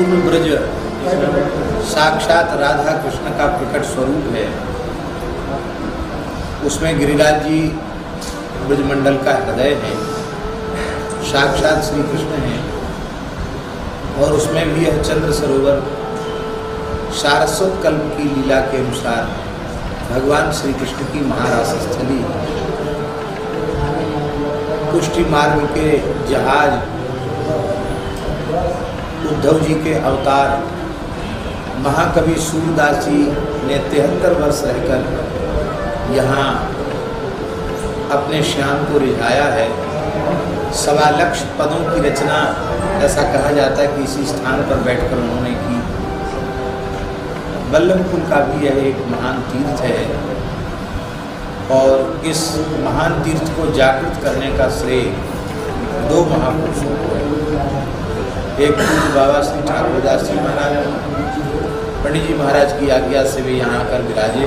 संपूर्ण ब्रज साक्षात राधा कृष्ण का प्रकट स्वरूप है। उसमें गिरिराज जी ब्रजमंडल का हृदय है, साक्षात श्री कृष्ण है। और उसमें भी यह चंद्र सरोवर सारस्वत कल्प की लीला के अनुसार भगवान श्री कृष्ण की महारास स्थली, पुष्टि मार्ग के जहाज, उद्धव जी के अवतार, महाकवि सूरदास जी ने 73 वर्ष रहकर यहाँ अपने श्याम को रिझाया है। 1.25 लाख पदों की रचना, ऐसा कहा जाता है कि इसी स्थान पर बैठकर उन्होंने की। वल्लभकुल का भी यह एक महान तीर्थ है और इस महान तीर्थ को जागृत करने का श्रेय 2 महापुरुषों को है। एक पूज्य बाबा श्री ठाकुरदास जी महाराज, पंडित जी महाराज की आज्ञा से वे यहाँ आकर विराजे।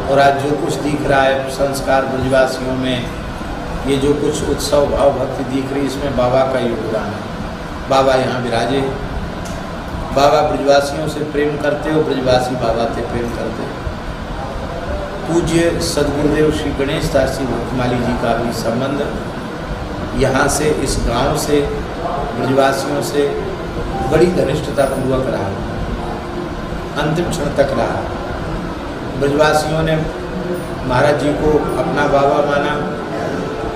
और आज जो कुछ दिख रहा है संस्कार ब्रजवासियों में, ये जो कुछ उत्सव भाव भक्ति दिख रही, इसमें बाबा का योगदान है। बाबा यहाँ विराजे, बाबा ब्रजवासियों से प्रेम करते और ब्रजवासी बाबा से प्रेम करते। पूज्य सदगुरुदेव श्री गणेश दास जी भक्तमाली जी का भी संबंध यहाँ से, इस गांव से, ब्रजवासियों से बड़ी घनिष्ठता पूर्वक रहा, अंतिम क्षण तक रहा। ब्रजवासियों ने महाराज जी को अपना बाबा माना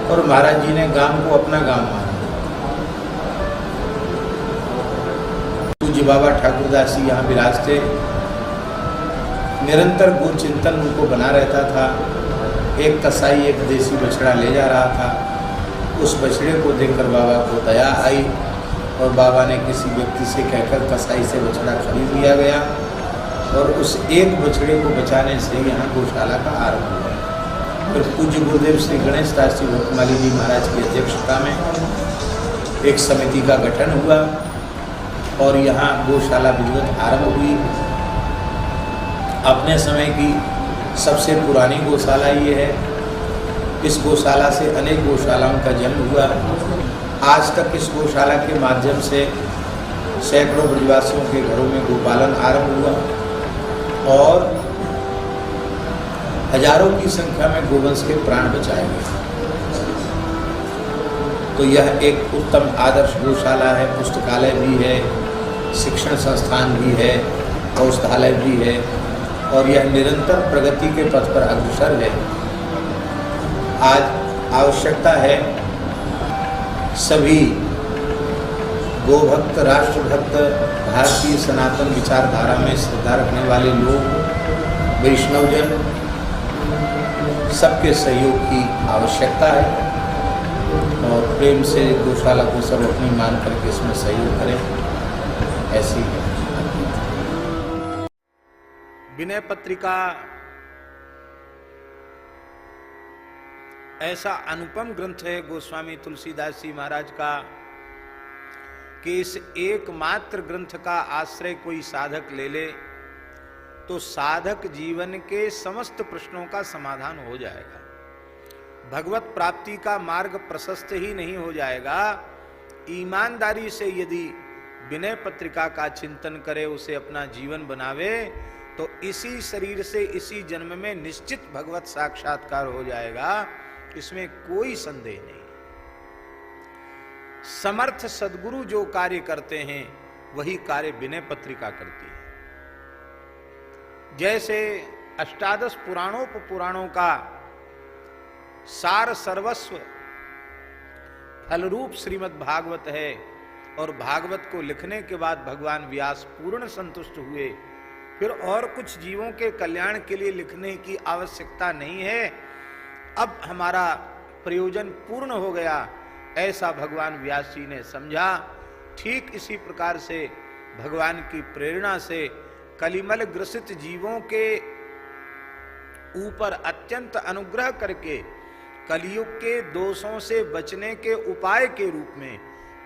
और महाराज जी ने गांव को अपना गांव माना। पूज्य बाबा ठाकुरदास जी यहाँ विराजते, निरंतर गो चिंतन उनको बना रहता था। एक कसाई एक देसी बछड़ा ले जा रहा था, उस बछड़े को देखकर बाबा को दया आई और बाबा ने किसी व्यक्ति से कहकर कसाई से बछड़ा खरीद लिया गया और उस एक बछड़े को बचाने से यहाँ गौशाला का आरंभ हुआ। फिर पूज्य गुरुदेव श्री गणेश दास जी भक्तमाली जी महाराज की अध्यक्षता में एक समिति का गठन हुआ और यहाँ गौशाला विधिवत आरंभ हुई। अपने समय की सबसे पुरानी गौशाला ये है। इस गौशाला से अनेक गौशालाओं का जन्म हुआ। आज तक इस गौशाला के माध्यम से सैकड़ों ब्रजवासियों के घरों में गोपालन आरंभ हुआ और हजारों की संख्या में गोवंश के प्राण बचाए गए। तो यह एक उत्तम आदर्श गौशाला है। पुस्तकालय भी है, शिक्षण संस्थान भी है, औषधालय भी है और यह निरंतर प्रगति के पथ पर अग्रसर है। आज आवश्यकता है सभी गोभक्त, राष्ट्रभक्त, भारतीय सनातन विचारधारा में श्रद्धा रखने वाले लोग, वैष्णवजन, सबके सहयोग की आवश्यकता है और प्रेम से गौशाला को सब अपनी मान करके इसमें सहयोग करें। ऐसी है विनय पत्रिका। ऐसा अनुपम ग्रंथ है गोस्वामी तुलसीदास जी महाराज का कि इस एकमात्र ग्रंथ का आश्रय कोई साधक ले ले तो साधक जीवन के समस्त प्रश्नों का समाधान हो जाएगा। भगवत प्राप्ति का मार्ग प्रशस्त ही नहीं हो जाएगा, ईमानदारी से यदि विनय पत्रिका का चिंतन करे, उसे अपना जीवन बनावे तो इसी शरीर से इसी जन्म में निश्चित भगवत साक्षात्कार हो जाएगा, इसमें कोई संदेह नहीं। समर्थ सद्गुरु जो कार्य करते हैं वही कार्य विनय पत्रिका करती है। जैसे अष्टादश पुराणों का सार सर्वस्व फलरूप श्रीमद् भागवत है और भागवत को लिखने के बाद भगवान व्यास पूर्ण संतुष्ट हुए, फिर और कुछ जीवों के कल्याण के लिए लिखने की आवश्यकता नहीं है, अब हमारा प्रयोजन पूर्ण हो गया, ऐसा भगवान व्यास जी ने समझा। ठीक इसी प्रकार से भगवान की प्रेरणा से कलिमल ग्रसित जीवों के ऊपर अत्यंत अनुग्रह करके कलियुग के दोषों से बचने के उपाय के रूप में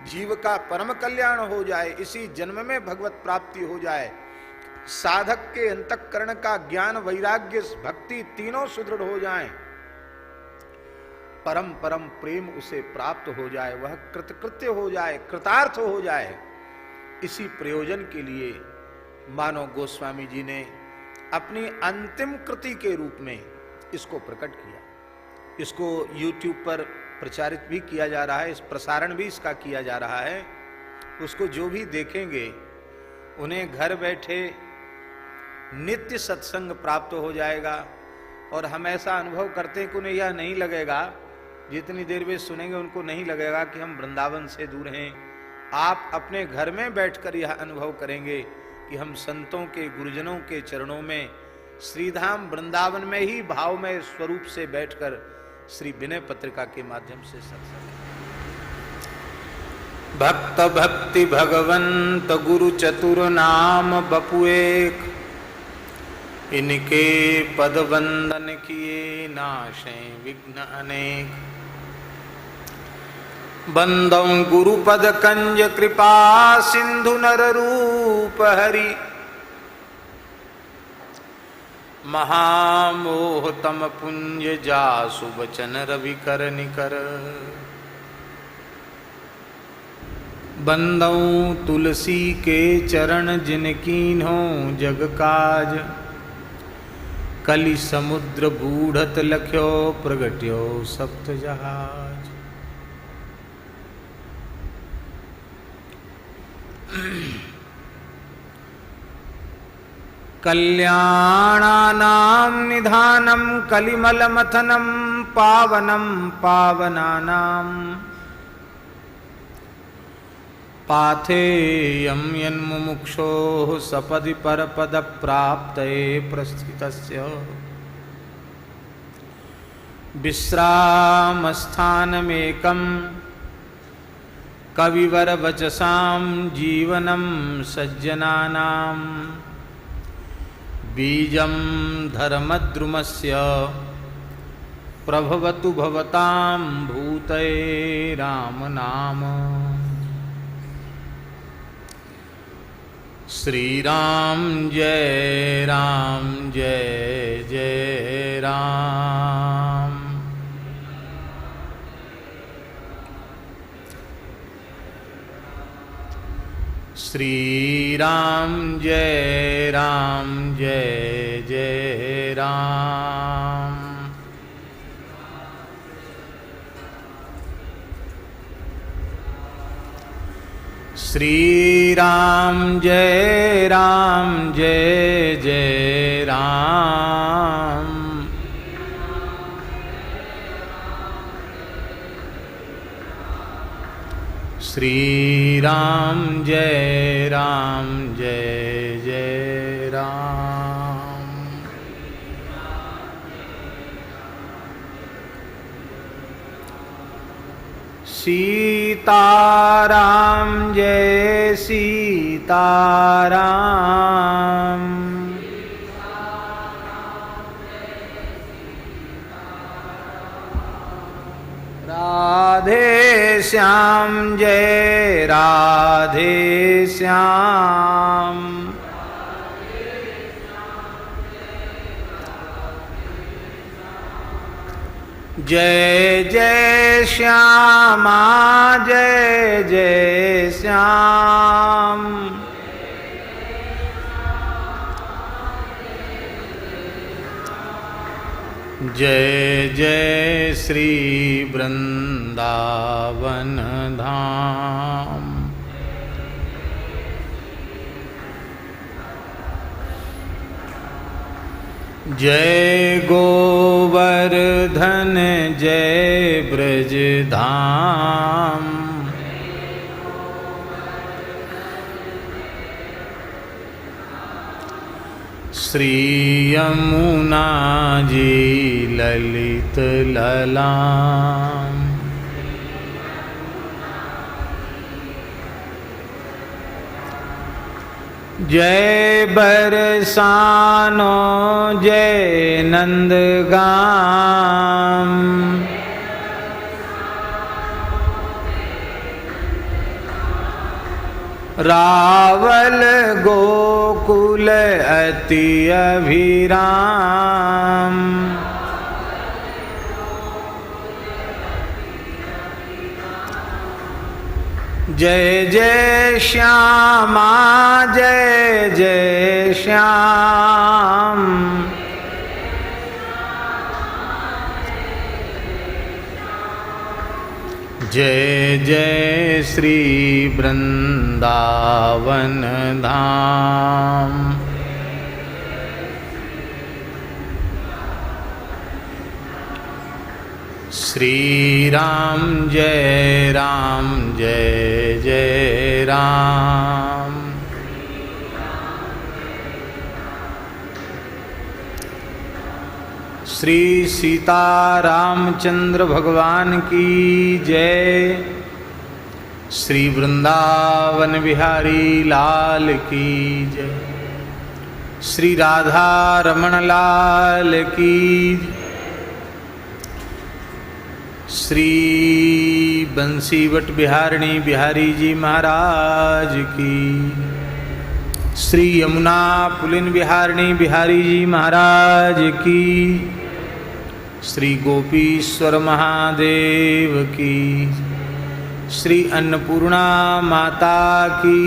जीव का परम कल्याण हो जाए, इसी जन्म में भगवत प्राप्ति हो जाए, साधक के अंतःकरण का ज्ञान, वैराग्य, भक्ति तीनों सुदृढ़ हो जाएं, परम परम प्रेम उसे प्राप्त हो जाए, वह कृतकृत्य हो जाए, कृतार्थ हो जाए, इसी प्रयोजन के लिए मानव गोस्वामी जी ने अपनी अंतिम कृति के रूप में इसको प्रकट किया। इसको YouTube पर प्रचारित भी किया जा रहा है, इस प्रसारण भी इसका किया जा रहा है। उसको जो भी देखेंगे उन्हें घर बैठे नित्य सत्संग प्राप्त हो जाएगा। और हम ऐसा अनुभव करते हैं कि उन्हें यह नहीं लगेगा, जितनी देर वे सुनेंगे उनको नहीं लगेगा कि हम वृंदावन से दूर हैं। आप अपने घर में बैठकर यह अनुभव करेंगे कि हम संतों के, गुरुजनों के चरणों में श्रीधाम वृंदावन में ही भावमय स्वरूप से बैठकर श्री विनय पत्रिका के माध्यम से सत्संग। भक्त भक्ति भगवंत गुरु चतुर नाम बपु एक, इनके पद वंदन किए नाशे विघ्न अनेक। बंदौ गुरुपद कंज कृपा सिंधु नर रूप हरि, महामोह तम पुंज जासु बचन रवि कर निकर। बंदौ तुलसी के चरण जिनकीन्हो जग काज, कलि समुद्र बूढ़त लख्यो प्रगट्यो सप्त जहाज। कल्याणानां निधानं कलिमलमथनं पावनं पावनानां, पाथेयं यन्मुमुक्षोः सपदि परपदप्राप्तये प्रस्थितस्य, विश्रामस्थानमेकं कविवरवचसां जीवनं सज्जनानां, बीजं धर्मद्रुमस्य प्रभवतु भवतां भूतये राम नाम। श्री राम जय जय राम। श्री राम जय जय राम। श्री राम जय जय राम। श्री राम जय जय राम। सीताराम जय सीताराम। राधे श्याम जय राधे श्याम। जय जय श्यामा जय जय श्याम। जय जय श्री वृंदावन धाम। जय गोवर्धन जय ब्रज धाम। श्री यमुना जी ललित ललाम। जय बरसानो जय नंदगाम। रावल गोकुल अति अभिराम। जय जय श्यामा जय जय श्याम, जय जय श्री वृंदावन धाम। श्री राम जय जय राम। श्री सीता रामचंद्र भगवान की जय। श्री वृंदावन बिहारी लाल की जय। श्री राधा रमण लाल की जय। श्री बंसीवट बिहारिणी बिहारी जी महाराज की। श्री यमुना पुलिन बिहारिणी बिहारी जी महाराज की। श्री गोपीश्वर महादेव की। श्री अन्नपूर्णा माता की।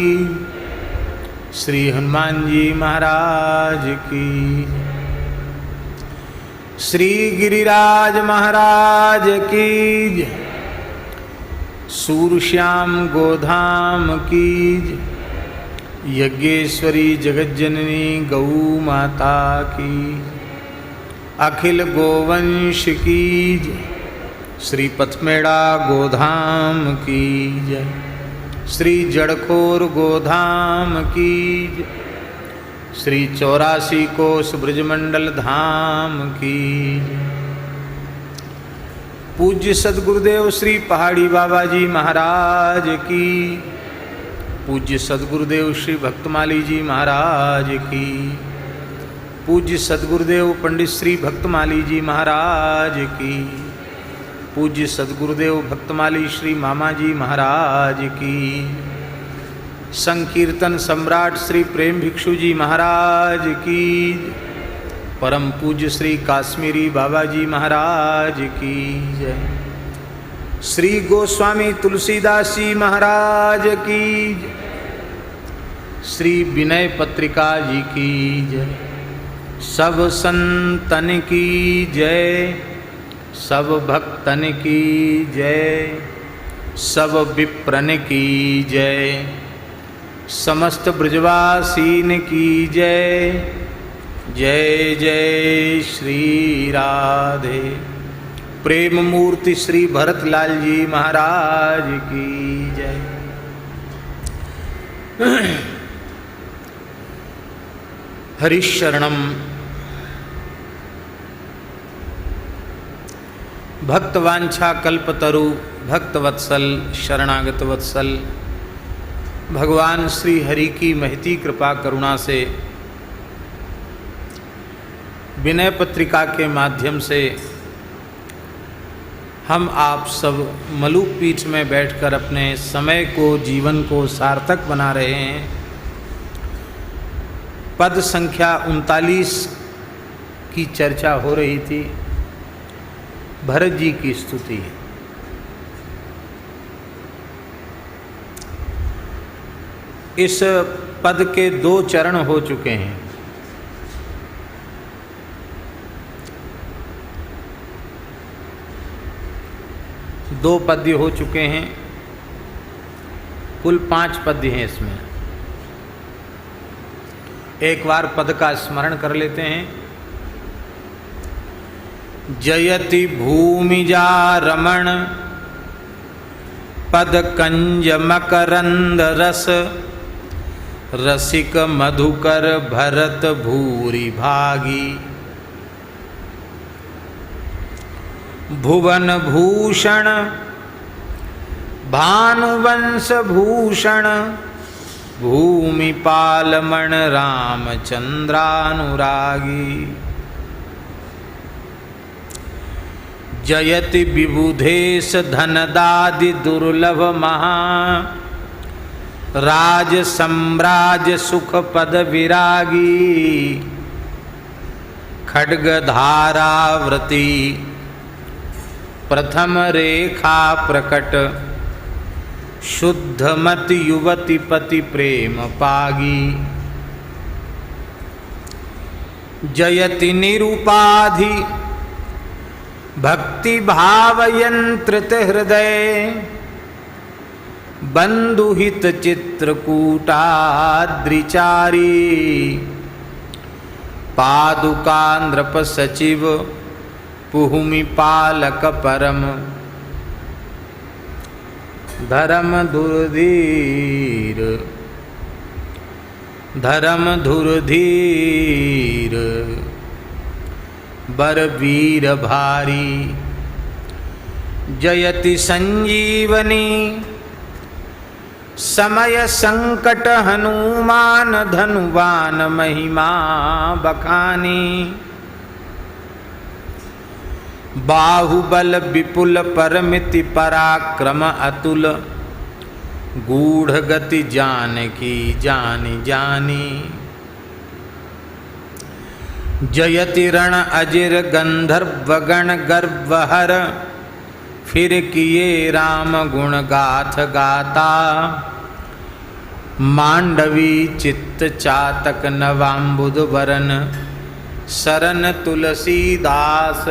श्री हनुमान जी महाराज की। श्री गिरिराज महाराज की जय। सूरश्याम गोधाम की जय। यज्ञेश्वरी जगज्जननी गौ माता की। अखिल गोवंश की जय। श्री पथमेड़ा गोधाम की जय। श्री जड़खोर गोधाम की जय। श्री 84 कोस ब्रजमंडल धाम की। पूज्य सद्गुरुदेव श्री पहाड़ी बाबा जी महाराज की। पूज्य सद्गुरुदेव श्री भक्तमाली जी महाराज की। पूज्य सद्गुरुदेव पंडित श्री भक्तमाली जी महाराज की। पूज्य सद्गुरुदेव भक्तमाली श्री मामा जी महाराज की। संकीर्तन सम्राट श्री प्रेम भिक्षु जी महाराज की। परम पूज्य श्री काश्मीरी बाबा जी महाराज की जय। श्री गोस्वामी तुलसीदास जी महाराज की जय। श्री विनय पत्रिका जी की जय। सब संतन की जय। सब भक्तन की जय। सब विप्रन की जय। समस्त ब्रजवासीन की जय। जय जय श्री राधे। प्रेम मूर्ति श्री भरतलाल जी महाराज की जय। हरिशरणम। भक्तवांछा कल्पतरु भक्तवत्सल शरणागत वत्सल भगवान श्री हरि की महती कृपा करुणा से विनय पत्रिका के माध्यम से हम आप सब मलुक पीठ में बैठकर अपने समय को जीवन को सार्थक बना रहे हैं। पद संख्या 39 की चर्चा हो रही थी। भरत जी की स्तुति। इस पद के 2 चरण हो चुके हैं। दो पद्य हो चुके हैं। कुल 5 पद्य हैं इसमें। एक बार पद का स्मरण कर लेते हैं। जयति भूमिजा रमण पद कंज मकरंद रस रसिक मधुकर भरत भूरि भागी। भुवन भूषण भानुवंश भूषण भूमिपालमण रामचंद्रानुरागी। जयति विबुधेश धनदादि दुर्लभ महा राज सम्राज सुख पद विरागी। खड्ग धारावृति प्रथम रेखा प्रकट शुद्ध मति युवती पति प्रेम पागी, जयति निरुपाधि भक्ति भाव यंत्रित हृदय, बंधुहित चित्रकूटाद्रिचारी, पादुका नृप सचिव पुहुमि पालक परम, धर्म धुरधीर बरवीर भारी, जयति संजीवनी समय संकट हनुमान, धनुवान महिमा बखानी, बाहुबल विपुल परमिति पराक्रम अतुल, गूढ़ गति जानकी जानी जानी, जयति रण अजिर गंधर्व गण गर्वहर, फिर किए राम गुण गाथ गाता, मांडवी चित्त चातक नवाम्बुद वरन, शरण तुलसीदास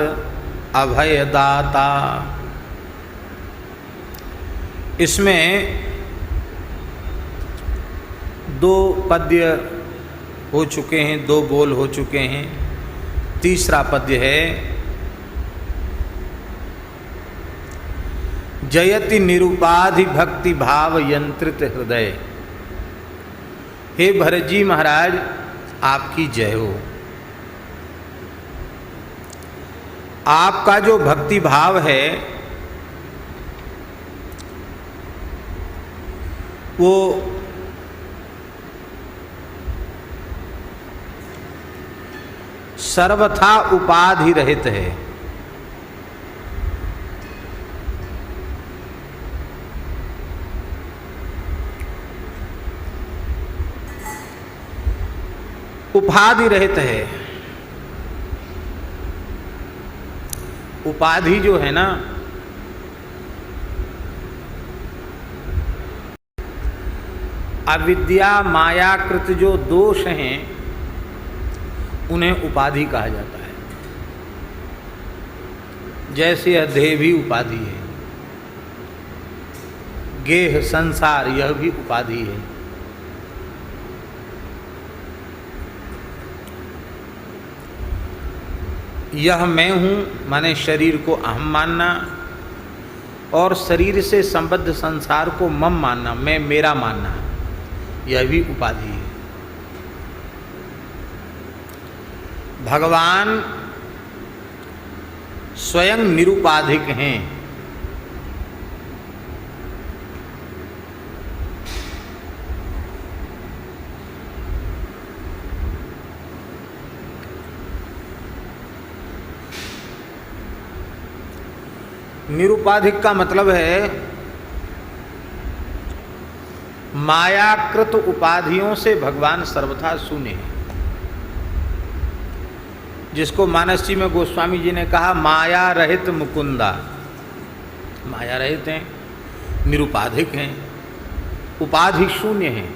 अभयदाता। इसमें दो पद्य हो चुके हैं, दो बोल हो चुके हैं। तीसरा पद्य है जयति निरुपाधि भक्ति भाव यंत्रित हृदय। हे भरत जी महाराज, आपकी जय हो। आपका जो भक्ति भाव है वो सर्वथा उपाधि रहित है। उपाधि रहित है। उपाधि जो है ना, अविद्या मायाकृत जो दोष हैं उन्हें उपाधि कहा जाता है। जैसे यह देह भी उपाधि है, गेह संसार यह भी उपाधि है। यह मैं हूँ माने शरीर को अहम मानना, और शरीर से संबद्ध संसार को मम मानना, मैं मेरा मानना, यह भी उपाधि है। भगवान स्वयं निरुपाधिक हैं। निरुपाधिक का मतलब है मायाकृत उपाधियों से भगवान सर्वथा शून्य है। जिसको मानस जी में गोस्वामी जी ने कहा माया रहित मुकुंदा। माया रहित हैं, निरुपाधिक हैं, उपाधि शून्य हैं।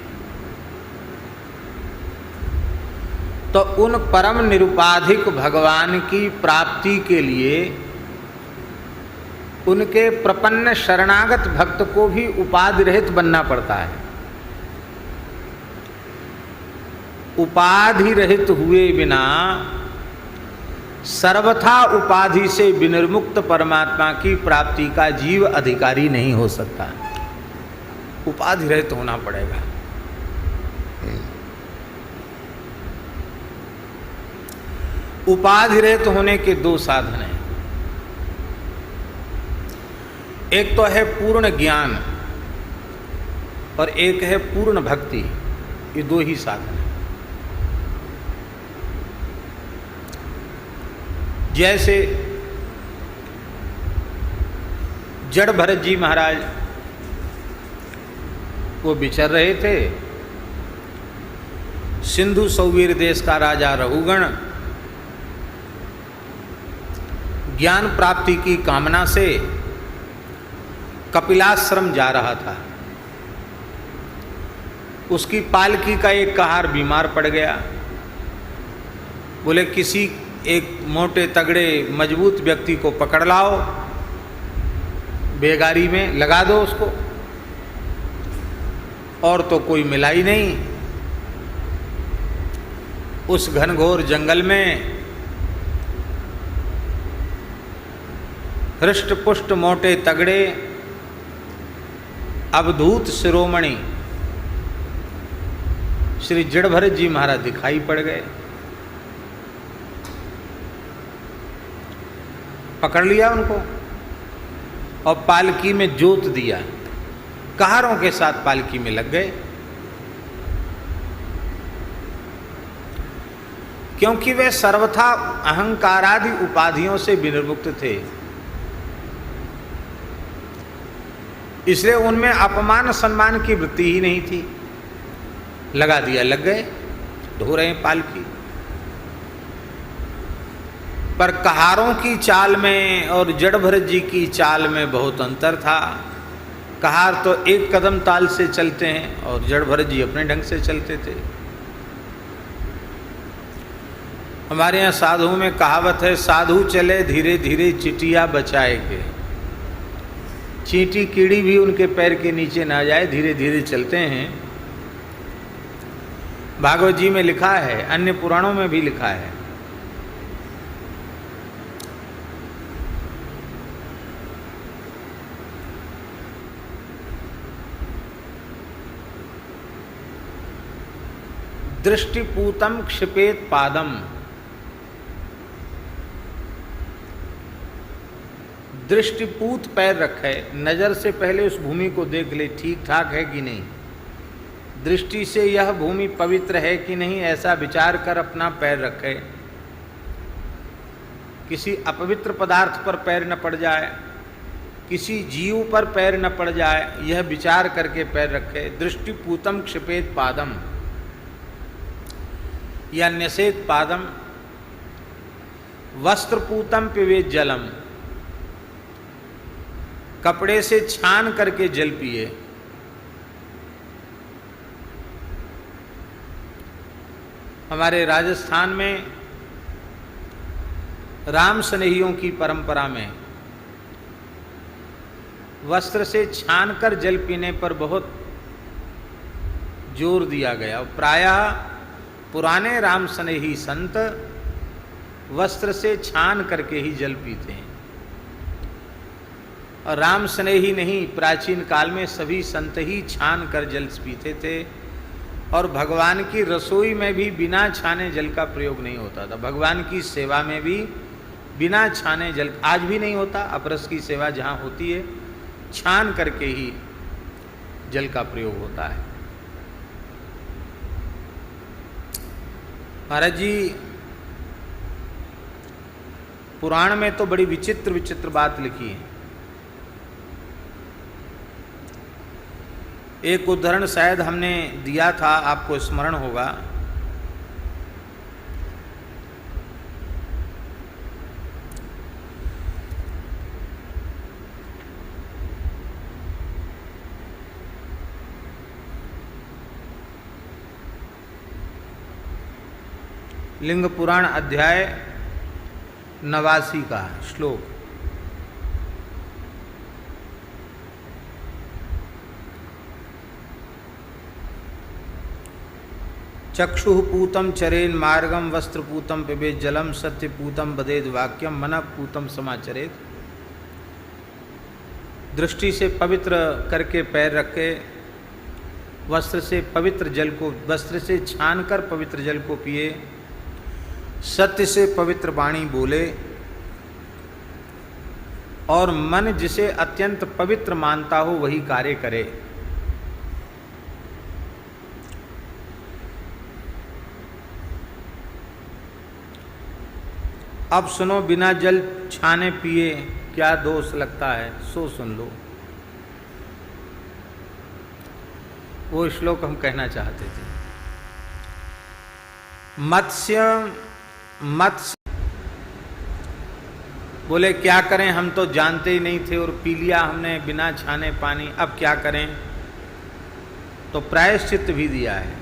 तो उन परम निरुपाधिक भगवान की प्राप्ति के लिए उनके प्रपन्न शरणागत भक्त को भी उपाधि रहित बनना पड़ता है। उपाधि रहित हुए बिना सर्वथा उपाधि से विनिर्मुक्त परमात्मा की प्राप्ति का जीव अधिकारी नहीं हो सकता। उपाधि रहित होना पड़ेगा। उपाधि रहित होने के दो साधन हैं। एक तो है पूर्ण ज्ञान और एक है पूर्ण भक्ति। ये दो ही साधन हैं। जैसे जड़ भरत जी महाराज वो विचर रहे थे, सिंधु सौवीर देश का राजा रघुगण ज्ञान प्राप्ति की कामना से कपिलाश्रम जा रहा था। उसकी पालकी का एक कहार बीमार पड़ गया। बोले किसी एक मोटे तगड़े मजबूत व्यक्ति को पकड़ लाओ, बेगारी में लगा दो उसको। और तो कोई मिला ही नहीं। उस घनघोर जंगल में हृष्ट पुष्ट मोटे तगड़े अवधूत शिरोमणि श्री जड़भरत जी महाराज दिखाई पड़ गए। पकड़ लिया उनको और पालकी में जोत दिया, कहारों के साथ पालकी में लग गए। क्योंकि वे सर्वथा अहंकारादि उपाधियों से विनिर्मुक्त थे, इसलिए उनमें अपमान सम्मान की वृत्ति ही नहीं थी। लगा दिया, लग गए, ढो रहे हैं पालकी। पर कहारों की चाल में और जड़भरत जी की चाल में बहुत अंतर था। कहार तो एक कदम ताल से चलते हैं और जड़भरत जी अपने ढंग से चलते थे। हमारे यहाँ साधुओं में कहावत है, साधु चले धीरे धीरे चिटिया बचाए के। चींटी कीड़ी भी उनके पैर के नीचे ना जाए, धीरे धीरे चलते हैं। भागवत जी में लिखा है, अन्य पुराणों में भी लिखा है। दृष्टिपूतम क्षिपेत पादम। दृष्टिपूत पैर रखे, नजर से पहले उस भूमि को देख ले ठीक ठाक है कि नहीं, दृष्टि से यह भूमि पवित्र है कि नहीं, ऐसा विचार कर अपना पैर रखे। किसी अपवित्र पदार्थ पर पैर न पड़ जाए, किसी जीव पर पैर न पड़ जाए, यह विचार करके पैर रखे। दृष्टिपूतम क्षिपेत पादम या न्यसेत पादम। वस्त्रपूतम पिबेत जलम, कपड़े से छान करके जल पिए। हमारे राजस्थान में राम स्नेहियों की परंपरा में वस्त्र से छान कर जल पीने पर बहुत जोर दिया गया। प्रायः पुराने राम स्नेही संत वस्त्र से छान करके ही जल पीते हैं। और राम स्नेही नहीं, प्राचीन काल में सभी संत ही छान कर जल पीते थे। और भगवान की रसोई में भी बिना छाने जल का प्रयोग नहीं होता था। भगवान की सेवा में भी बिना छाने जल, आज भी नहीं होता। अपरस की सेवा जहाँ होती है, छान करके ही जल का प्रयोग होता है। महाराज जी पुराण में तो बड़ी विचित्र विचित्र बात लिखी है। एक उदाहरण शायद हमने दिया था, आपको स्मरण होगा। लिंग पुराण अध्याय 89 का श्लोक। चक्षु पूतम चरेन मार्गम, वस्त्र पूतम पिबेत जलम, सत्य पूतम बदेद वाक्यम, मन पूतम समाचरेत। दृष्टि से पवित्र करके पैर रखे, वस्त्र से पवित्र जल को, वस्त्र से छान कर पवित्र जल को पिए, सत्य से पवित्र वाणी बोले और मन जिसे अत्यंत पवित्र मानता हो वही कार्य करे। अब सुनो, बिना जल छाने पिए क्या दोष लगता है, सो सुन लो। वो श्लोक हम कहना चाहते थे। मत्स्य बोले क्या करें, हम तो जानते ही नहीं थे और पी लिया हमने बिना छाने पानी, अब क्या करें। तो प्रायश्चित भी दिया है।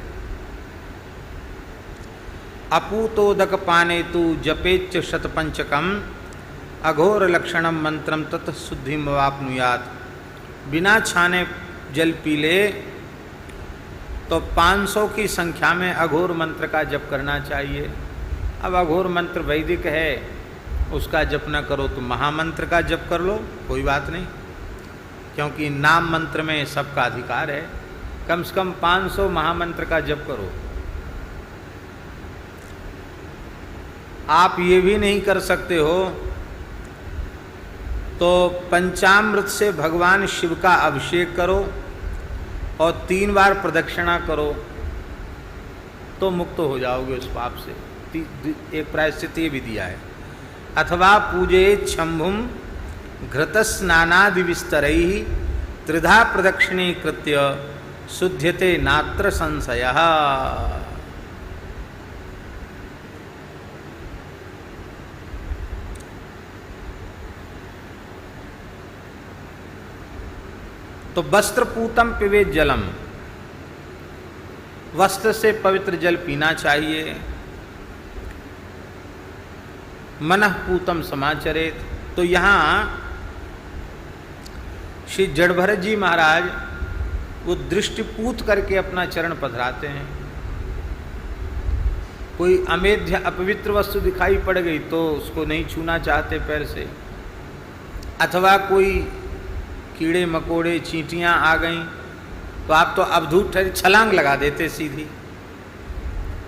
अपूतोदक पाने तु जपेच्च शतपंचकम अघोर लक्षणम मंत्रम तत् शुद्धिम वाप्नुयात। बिना छाने जल पी ले तो 500 की संख्या में अघोर मंत्र का जप करना चाहिए। अब अघोर मंत्र वैदिक है, उसका जप न करो तो महामंत्र का जप कर लो, कोई बात नहीं, क्योंकि नाम मंत्र में सबका अधिकार है। कम से कम 500 महामंत्र का जप करो। आप ये भी नहीं कर सकते हो तो पंचामृत से भगवान शिव का अभिषेक करो और 3 बार प्रदक्षिणा करो तो मुक्त हो जाओगे उस पाप से। एक प्रायश्चित ये भी दिया है। अथवा पूजेत शंभुम घृतस्नानादि विस्तरैः त्रिधा प्रदक्षिणीकृत्य शुद्ध्यते नात्र संशयः। तो वस्त्रपूतम पिबेत जलम, वस्त्र से पवित्र जल पीना चाहिए। मनः पूतम समाचरेत, तो यहाँ श्री जड़भरत जी महाराज वो दृष्टिपूत करके अपना चरण पधराते हैं। कोई अमेध्य अपवित्र वस्तु दिखाई पड़ गई तो उसको नहीं छूना चाहते पैर से, अथवा कोई कीड़े मकोड़े चींटियां आ गईं तो आप तो अवधूत ठहरे छलांग लगा देते सीधी।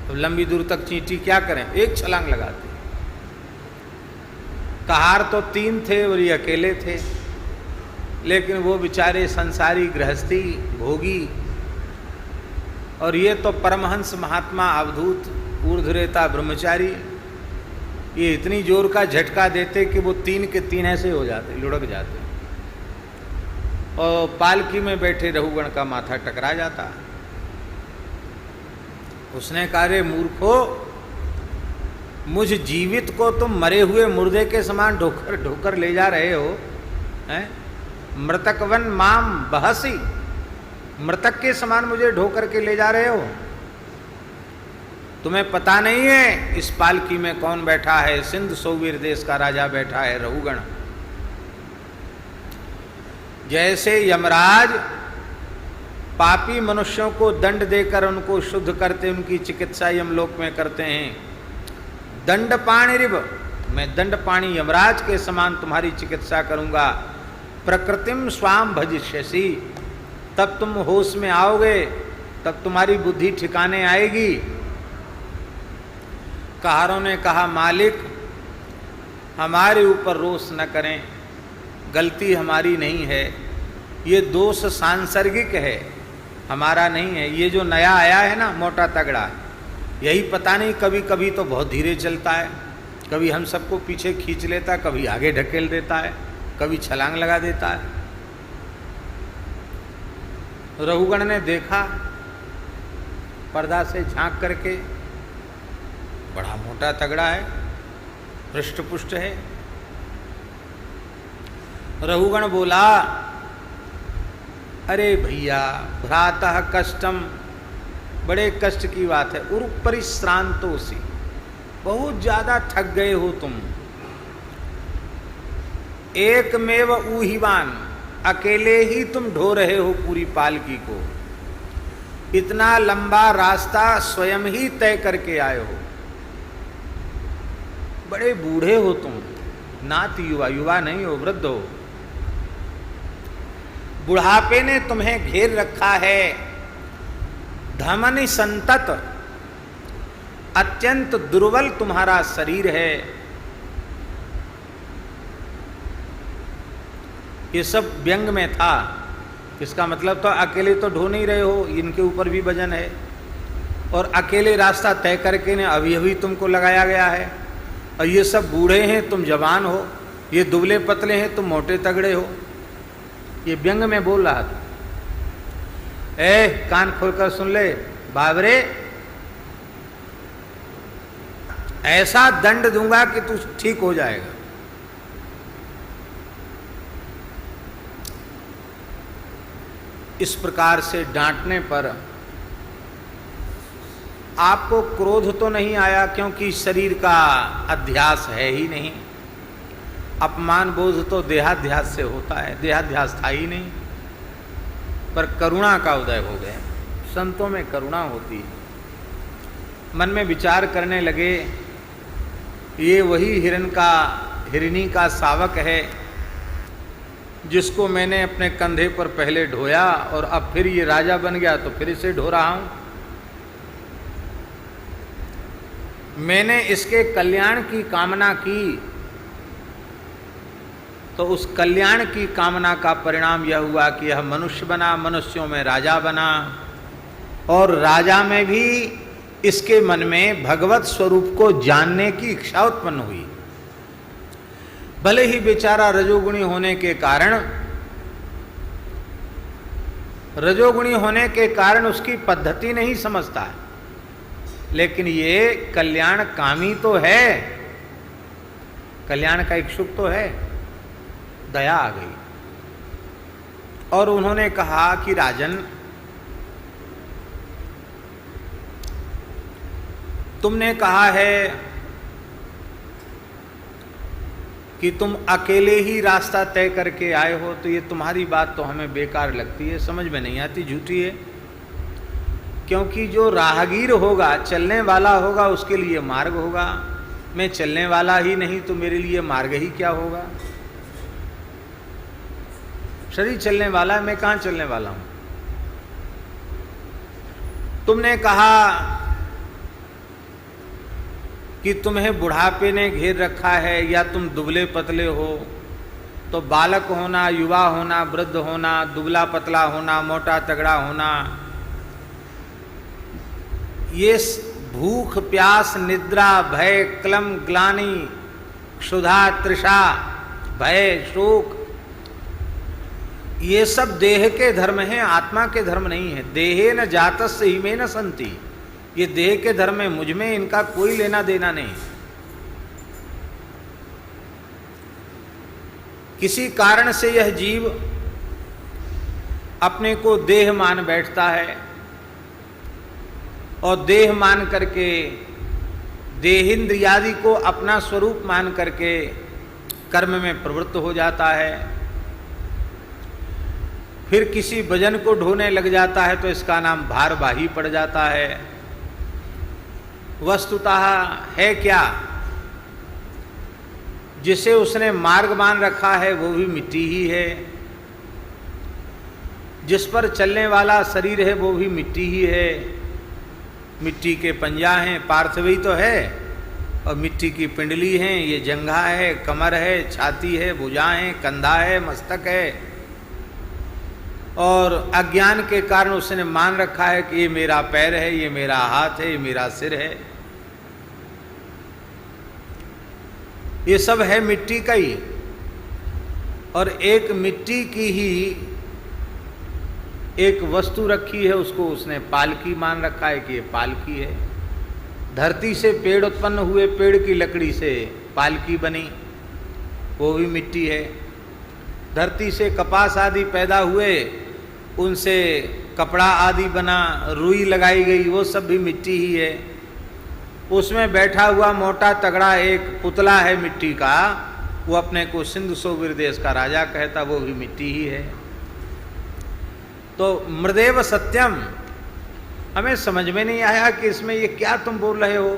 तो लंबी दूर तक चींटी क्या करें, एक छलांग लगाते। कहार तो 3 थे और ये अकेले थे, लेकिन वो बेचारे संसारी गृहस्थी भोगी, और ये तो परमहंस महात्मा अवधूत ऊर्ध्वरेता ब्रह्मचारी, ये इतनी जोर का झटका देते कि वो 3 के 3 ऐसे हो जाते, लुढ़क जाते, और पालकी में बैठे रघुगण का माथा टकरा जाता। उसने कहा, रे मूर्खो, मुझ जीवित को तुम मरे हुए मुर्दे के समान ढोकर ढोकर ले जा रहे हो, हैं? मृतकवन माम बहसी, मृतक के समान मुझे ढोकर के ले जा रहे हो। तुम्हें पता नहीं है इस पालकी में कौन बैठा है? सिंध सौवीर देश का राजा बैठा है, रघुगण। जैसे यमराज पापी मनुष्यों को दंड देकर उनको शुद्ध करते, उनकी चिकित्सा यमलोक में करते हैं। दंड पाणी रिव, मैं दंड पाणी यमराज के समान तुम्हारी चिकित्सा करूंगा। प्रकृतिम स्वाम भजिष्यसि, तब तुम होश में आओगे, तब तुम्हारी बुद्धि ठिकाने आएगी। कहारों ने कहा, मालिक हमारे ऊपर रोष न करें, गलती हमारी नहीं है, ये दोष सांसर्गिक है, हमारा नहीं है। ये जो नया आया है ना मोटा तगड़ा, यही पता नहीं कभी कभी तो बहुत धीरे चलता है, कभी हम सबको पीछे खींच लेता है, कभी आगे ढकेल देता है, कभी छलांग लगा देता है। रघुगण ने देखा पर्दा से झांक करके, बड़ा मोटा तगड़ा है, हृष्ट पुष्ट है। रघुगण बोला, अरे भैया भ्रातः कष्टम, बड़े कष्ट की बात है। उर परिश्रांतोसी, बहुत ज्यादा थक गए हो तुम। एकमेव ऊहिवान, अकेले ही तुम ढो रहे हो पूरी पालकी को। इतना लंबा रास्ता स्वयं ही तय करके आए हो। बड़े बूढ़े हो तुम, नात युवा, युवा नहीं हो, वृद्ध हो। बुढ़ापे ने तुम्हें घेर रखा है। धमनी संतत, अत्यंत दुर्बल तुम्हारा शरीर है। ये सब व्यंग में था। इसका मतलब तो अकेले तो ढो नहीं रहे हो, इनके ऊपर भी वजन है, और अकेले रास्ता तय करके ने अभी अभी तुमको लगाया गया है। और ये सब बूढ़े हैं, तुम जवान हो, ये दुबले पतले हैं, तुम मोटे तगड़े हो। ये व्यंग में बोल रहा था। कान खोलकर सुन ले बाबरे, ऐसा दंड दूंगा कि तू ठीक हो जाएगा। इस प्रकार से डांटने पर आपको क्रोध तो नहीं आया, क्योंकि शरीर का अध्यास है ही नहीं। अपमान बोध तो देहाध्यास से होता है, देहाध्यास था ही नहीं। पर करुणा का उदय हो गया, संतों में करुणा होती है। मन में विचार करने लगे, ये वही हिरणी का शावक है जिसको मैंने अपने कंधे पर पहले ढोया और अब फिर ये राजा बन गया तो फिर इसे ढो रहा हूं। मैंने इसके कल्याण की कामना की तो उस कल्याण की कामना का परिणाम यह हुआ कि यह मनुष्य बना, मनुष्यों में राजा बना, और राजा में भी इसके मन में भगवत स्वरूप को जानने की इच्छा उत्पन्न हुई। भले ही बेचारा रजोगुणी होने के कारण उसकी पद्धति नहीं समझता है, लेकिन ये कल्याण कामी तो है, कल्याण का इच्छुक तो है। दया आ गई और उन्होंने कहा कि राजन, तुमने कहा है कि तुम अकेले ही रास्ता तय करके आए हो, तो ये तुम्हारी बात तो हमें बेकार लगती है, समझ में नहीं आती, झूठी है। क्योंकि जो राहगीर होगा, चलने वाला होगा, उसके लिए मार्ग होगा। मैं चलने वाला ही नहीं तो मेरे लिए मार्ग ही क्या होगा। शरीर चलने वाला है, मैं कहां चलने वाला हूं। तुमने कहा कि तुम्हें बुढ़ापे ने घेर रखा है, या तुम दुबले पतले हो, तो बालक होना, युवा होना, वृद्ध होना, दुबला पतला होना, मोटा तगड़ा होना, ये भूख प्यास निद्रा भय क्लम ग्लानि क्षुधा तृषा भय शोक, ये सब देह के धर्म हैं, आत्मा के धर्म नहीं है। देहे न जातस्य हिमे न संति, ये देह के धर्म है, मुझ में इनका कोई लेना देना नहीं। किसी कारण से यह जीव अपने को देह मान बैठता है और देह मान करके, देहेंद्रियादि को अपना स्वरूप मान करके कर्म में प्रवृत्त हो जाता है। फिर किसी वजन को ढोने लग जाता है तो इसका नाम भारवाही पड़ जाता है। वस्तुतः है क्या, जिसे उसने मार्ग मान रखा है वो भी मिट्टी ही है, जिस पर चलने वाला शरीर है वो भी मिट्टी ही है। मिट्टी के पंजा हैं, पार्थिव ही तो है, और मिट्टी की पिंडली हैं, ये जंघा है, कमर है, छाती है, भुजाएं, कंधा है, मस्तक है। और अज्ञान के कारण उसने मान रखा है कि ये मेरा पैर है, ये मेरा हाथ है, ये मेरा सिर है। ये सब है मिट्टी का ही, और एक मिट्टी की ही एक वस्तु रखी है, उसको उसने पालकी मान रखा है कि ये पालकी है। धरती से पेड़ उत्पन्न हुए, पेड़ की लकड़ी से पालकी बनी, वो भी मिट्टी है। धरती से कपास आदि पैदा हुए, उनसे कपड़ा आदि बना, रुई लगाई गई, वो सब भी मिट्टी ही है। उसमें बैठा हुआ मोटा तगड़ा एक पुतला है मिट्टी का, वो अपने को सिंधु सोवीर देश का राजा कहता, वो भी मिट्टी ही है। तो मृदेव सत्यम, हमें समझ में नहीं आया कि इसमें ये क्या तुम बोल रहे हो।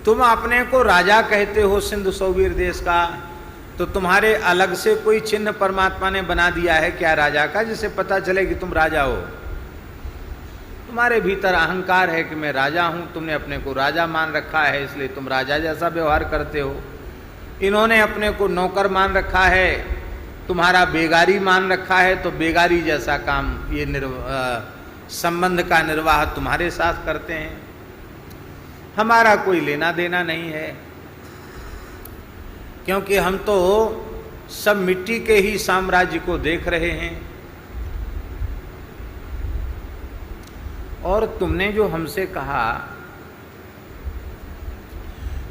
तुम अपने को राजा कहते हो सिंधु सोवीर देश का, तो तुम्हारे अलग से कोई चिन्ह परमात्मा ने बना दिया है क्या राजा का, जिससे पता चले कि तुम राजा हो। तुम्हारे भीतर अहंकार है कि मैं राजा हूं, तुमने अपने को राजा मान रखा है, इसलिए तुम राजा जैसा व्यवहार करते हो। इन्होंने अपने को नौकर मान रखा है, तुम्हारा बेगारी मान रखा है, तो बेगारी जैसा काम ये संबंध का निर्वाह तुम्हारे साथ करते हैं। हमारा कोई लेना देना नहीं है, क्योंकि हम तो सब मिट्टी के ही साम्राज्य को देख रहे हैं। और तुमने जो हमसे कहा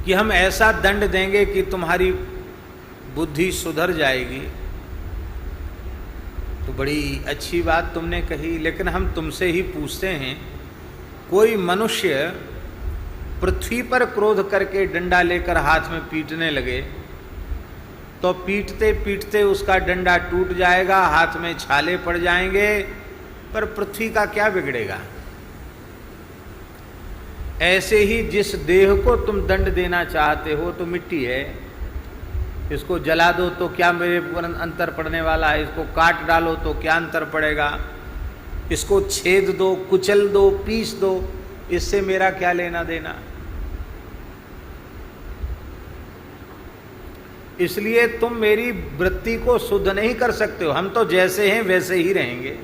कि हम ऐसा दंड देंगे कि तुम्हारी बुद्धि सुधर जाएगी, तो बड़ी अच्छी बात तुमने कही, लेकिन हम तुमसे ही पूछते हैं, कोई मनुष्य पृथ्वी पर क्रोध करके डंडा लेकर हाथ में पीटने लगे तो पीटते पीटते उसका डंडा टूट जाएगा, हाथ में छाले पड़ जाएंगे, पर पृथ्वी का क्या बिगड़ेगा। ऐसे ही जिस देह को तुम दंड देना चाहते हो तो मिट्टी है, इसको जला दो तो क्या मेरे अंतर पड़ने वाला है, इसको काट डालो तो क्या अंतर पड़ेगा, इसको छेद दो, कुचल दो, पीस दो, इससे मेरा क्या लेना देना। इसलिए तुम मेरी वृत्ति को शुद्ध नहीं कर सकते हो। हम तो जैसे हैं वैसे ही रहेंगे,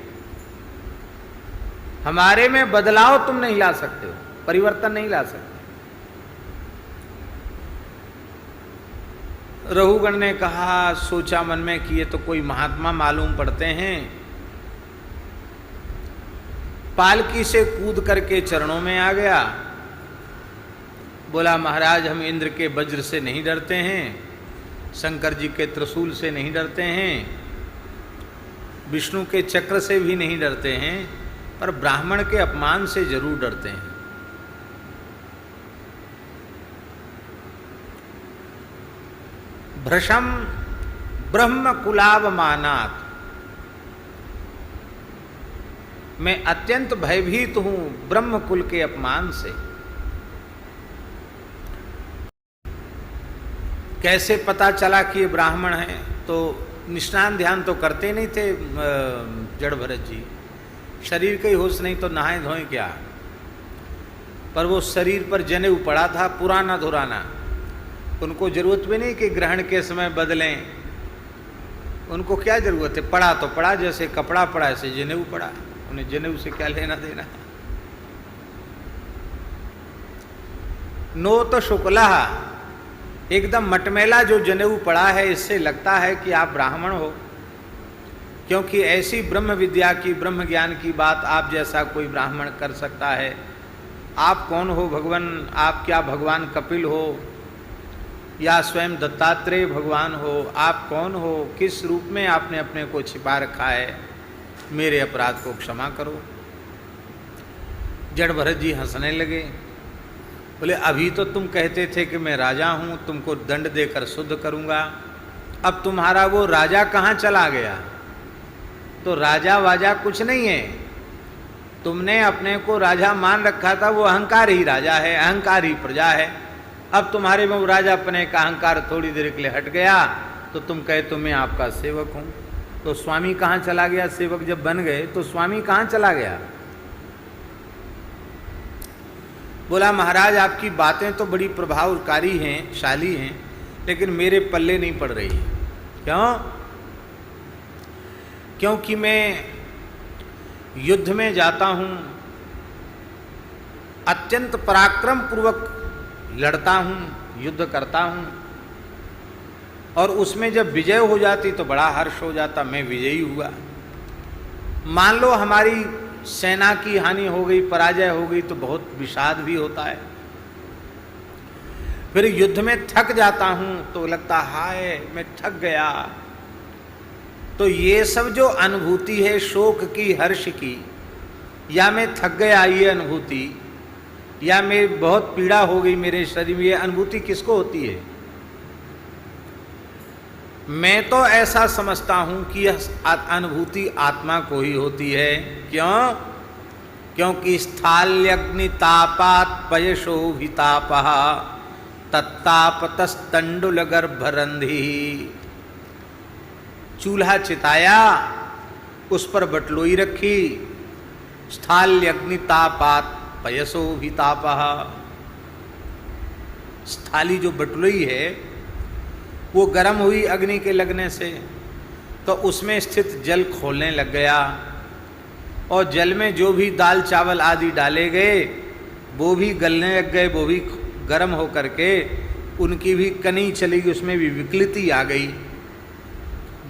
हमारे में बदलाव तुम नहीं ला सकते हो, परिवर्तन नहीं ला सकते। रघुगण ने कहा, सोचा मन में कि ये तो कोई महात्मा मालूम पड़ते हैं। पालकी से कूद करके चरणों में आ गया, बोला महाराज हम इंद्र के वज्र से नहीं डरते हैं, शंकर जी के त्रिशूल से नहीं डरते हैं, विष्णु के चक्र से भी नहीं डरते हैं, पर ब्राह्मण के अपमान से जरूर डरते हैं। भ्रशम ब्रह्म कुलावमानात्, मैं अत्यंत भयभीत हूं ब्रह्म कुल के अपमान से। कैसे पता चला कि ये ब्राह्मण हैं? तो निष्णान ध्यान तो करते नहीं थे जड़ भरत जी, शरीर का ही होश नहीं तो नहाए धोए क्या। पर वो शरीर पर जनेऊ पड़ा था पुराना धुराना, उनको जरूरत भी नहीं कि ग्रहण के समय बदलें, उनको क्या जरूरत है, पड़ा तो पड़ा, जैसे कपड़ा पड़ा ऐसे जनेऊ पड़ा, उन्हें जनेऊ से क्या लेना देना। नो तो शुक्ला, एकदम मटमैला जो जनेऊ पड़ा है, इससे लगता है कि आप ब्राह्मण हो, क्योंकि ऐसी ब्रह्म विद्या की, ब्रह्म ज्ञान की बात आप जैसा कोई ब्राह्मण कर सकता है। आप कौन हो भगवान? आप क्या भगवान कपिल हो या स्वयं दत्तात्रेय भगवान हो? आप कौन हो? किस रूप में आपने अपने को छिपा रखा है? मेरे अपराध को क्षमा करो। जड़ भरत जी हंसने लगे, बोले अभी तो तुम कहते थे कि मैं राजा हूं, तुमको दंड देकर शुद्ध करूंगा, अब तुम्हारा वो राजा कहाँ चला गया? तो राजा वाजा कुछ नहीं है, तुमने अपने को राजा मान रखा था, वो अहंकार ही राजा है, अहंकार ही प्रजा है। अब तुम्हारे में वो राजा अपने का अहंकार थोड़ी देर के लिए हट गया तो तुम कहे तो मैं आपका सेवक हूं। तो स्वामी कहाँ चला गया? सेवक जब बन गए तो स्वामी कहाँ चला गया? बोला महाराज आपकी बातें तो बड़ी प्रभावकारी हैं, शाली हैं, लेकिन मेरे पल्ले नहीं पड़ रही। क्यों? क्योंकि मैं युद्ध में जाता हूं, अत्यंत पराक्रम पूर्वक लड़ता हूं, युद्ध करता हूं, और उसमें जब विजय हो जाती तो बड़ा हर्ष हो जाता, मैं विजयी हुआ। मान लो हमारी सेना की हानि हो गई, पराजय हो गई, तो बहुत विषाद भी होता है। फिर युद्ध में थक जाता हूं तो लगता हाय मैं थक गया। तो ये सब जो अनुभूति है शोक की, हर्ष की, या मैं थक गया ये अनुभूति, या मैं बहुत पीड़ा हो गई मेरे शरीर में, ये अनुभूति किसको होती है? मैं तो ऐसा समझता हूं कि यह अनुभूति आत्मा को ही होती है। क्यों? क्योंकि स्थाल्यग्नितापात् पयशोभितापः तत्तापतस्तंडुल गर्भरंधि। चूल्हा चिताया, उस पर बटलोई रखी, स्थाल्यग्नितापात् पयशोभितापः। स्थाली जो बटलोई है वो गर्म हुई अग्नि के लगने से, तो उसमें स्थित जल खोलने लग गया, और जल में जो भी दाल चावल आदि डाले गए वो भी गलने लग गए, वो भी गर्म हो करके उनकी भी कनी चली गई, उसमें भी विकृति आ गई,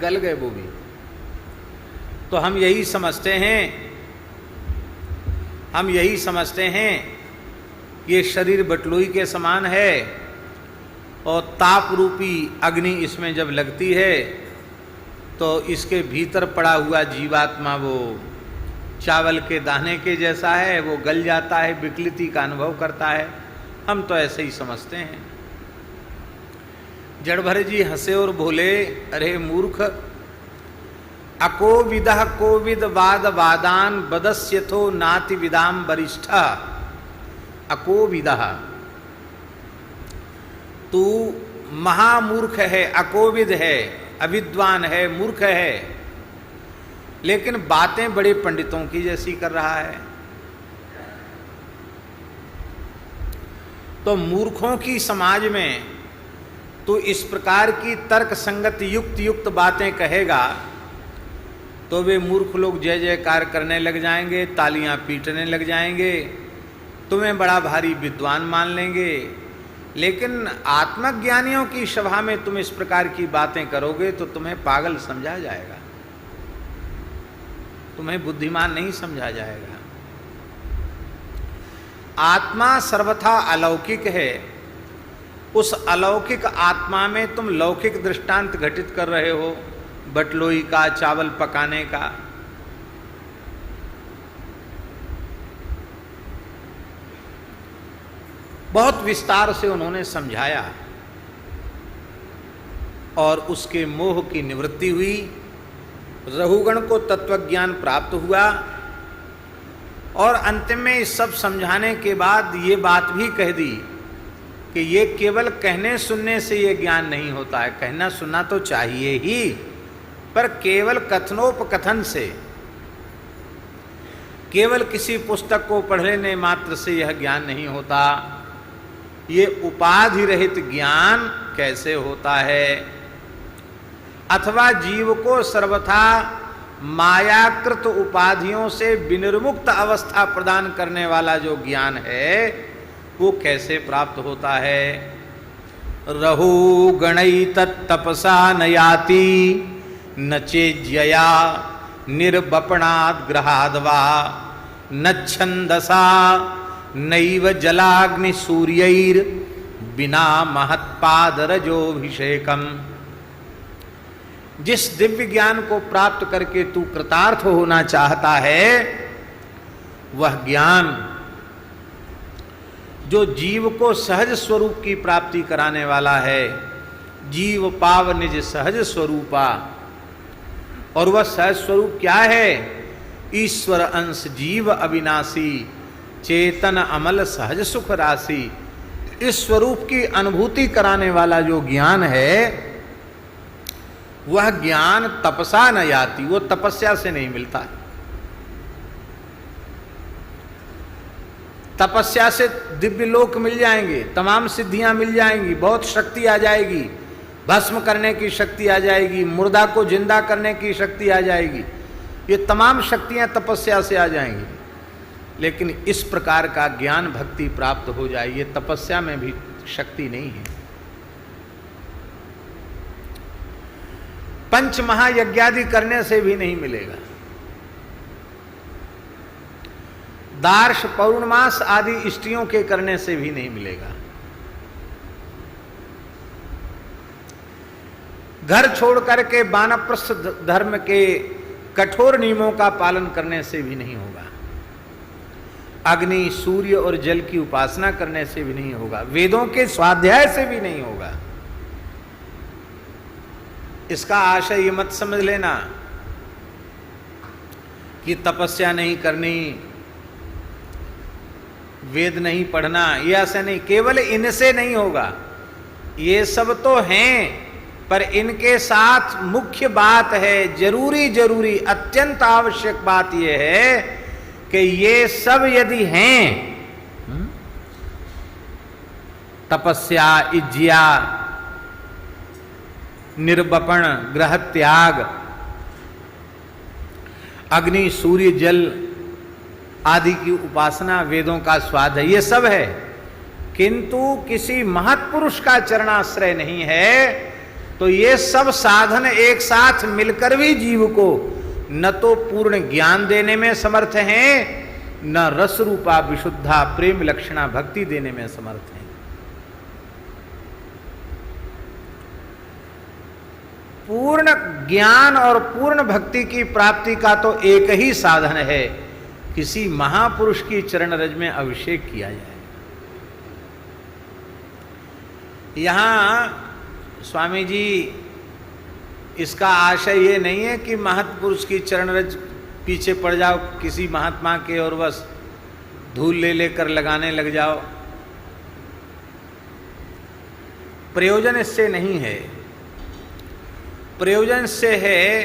गल गए वो भी। तो हम यही समझते हैं ये शरीर बटलोई के समान है, और ताप रूपी अग्नि इसमें जब लगती है तो इसके भीतर पड़ा हुआ जीवात्मा वो चावल के दाने के जैसा है, वो गल जाता है, विकृति का अनुभव करता है। हम तो ऐसे ही समझते हैं। जड़भर जी हंसे और बोले, अरे मूर्ख, अकोविदः कोविद वाद वादान बदस्यथो नाति विदाम वरिष्ठ। अकोविदः, तू महामूर्ख है, अकोविद है, अविद्वान है, मूर्ख है, लेकिन बातें बड़े पंडितों की जैसी कर रहा है। तो मूर्खों की समाज में तो इस प्रकार की तर्क संगत युक्त बातें कहेगा तो वे मूर्ख लोग जय जयकार करने लग जाएंगे, तालियां पीटने लग जाएंगे, तुम्हें बड़ा भारी विद्वान मान लेंगे। लेकिन आत्मज्ञानियों की सभा में तुम इस प्रकार की बातें करोगे तो तुम्हें पागल समझा जाएगा, तुम्हें बुद्धिमान नहीं समझा जाएगा। आत्मा सर्वथा अलौकिक है, उस अलौकिक आत्मा में तुम लौकिक दृष्टांत घटित कर रहे हो, बटलोई का, चावल पकाने का। बहुत विस्तार से उन्होंने समझाया और उसके मोह की निवृत्ति हुई। रहुगण को तत्वज्ञान प्राप्त हुआ और अंत में इस सब समझाने के बाद ये बात भी कह दी कि ये केवल कहने सुनने से ये ज्ञान नहीं होता है। कहना सुनना तो चाहिए ही, पर केवल कथनोपकथन से, केवल किसी पुस्तक को पढ़ लेने मात्र से यह ज्ञान नहीं होता। ये उपाधि रहित ज्ञान कैसे होता है, अथवा जीव को सर्वथा मायाकृत उपाधियों से विनिर्मुक्त अवस्था प्रदान करने वाला जो ज्ञान है वो कैसे प्राप्त होता है। रहु गणई तत्तपसा न याति न चेज्यया निर्वपणाद ग्रहाद्वा न छंदसा नैव जलाग्नि सूर्यैर बिना महत्पाद रजोभिषेकम। जिस दिव्य ज्ञान को प्राप्त करके तू कृतार्थ होना चाहता है, वह ज्ञान जो जीव को सहज स्वरूप की प्राप्ति कराने वाला है, जीव पाव निज सहज स्वरूपा। और वह सहज स्वरूप क्या है? ईश्वर अंश जीव अविनाशी चेतन अमल सहज सुख राशि। इस स्वरूप की अनुभूति कराने वाला जो ज्ञान है, वह ज्ञान तपसा न याति, वो तपस्या से नहीं मिलता। तपस्या से दिव्य लोक मिल जाएंगे, तमाम सिद्धियां मिल जाएंगी, बहुत शक्ति आ जाएगी, भस्म करने की शक्ति आ जाएगी, मुर्दा को जिंदा करने की शक्ति आ जाएगी, ये तमाम शक्तियां तपस्या से आ जाएंगी। लेकिन इस प्रकार का ज्ञान भक्ति प्राप्त हो जाए, ये तपस्या में भी शक्ति नहीं है। पंच महायज्ञादि करने से भी नहीं मिलेगा। दार्श पौर्णमास आदि इष्टियों के करने से भी नहीं मिलेगा। घर छोड़ करके वानप्रस्थ धर्म के कठोर नियमों का पालन करने से भी नहीं होगा। अग्नि, सूर्य और जल की उपासना करने से भी नहीं होगा। वेदों के स्वाध्याय से भी नहीं होगा। इसका आशय ये मत समझ लेना कि तपस्या नहीं करनी, वेद नहीं पढ़ना, ये ऐसा नहीं। केवल इनसे नहीं होगा, ये सब तो हैं, पर इनके साथ मुख्य बात है, जरूरी अत्यंत आवश्यक बात यह है कि ये सब यदि हैं, तपस्या, इज्जिया, निर्वपण, ग्रह त्याग, अग्नि, सूर्य, जल आदि की उपासना, वेदों का स्वाध्याय, ये सब है, किंतु किसी महत्पुरुष का चरणाश्रय नहीं है, तो ये सब साधन एक साथ मिलकर भी जीव को न तो पूर्ण ज्ञान देने में समर्थ हैं, न रस रूपा विशुद्धा प्रेम लक्षणा भक्ति देने में समर्थ हैं। पूर्ण ज्ञान और पूर्ण भक्ति की प्राप्ति का तो एक ही साधन है, किसी महापुरुष की चरण रज में अभिषेक किया जाए। यहां स्वामी जी इसका आशय ये नहीं है कि महापुरुष की चरण रज पीछे पड़ जाओ किसी महात्मा के और बस धूल ले लेकर लगाने लग जाओ। प्रयोजन इससे नहीं है। प्रयोजन से है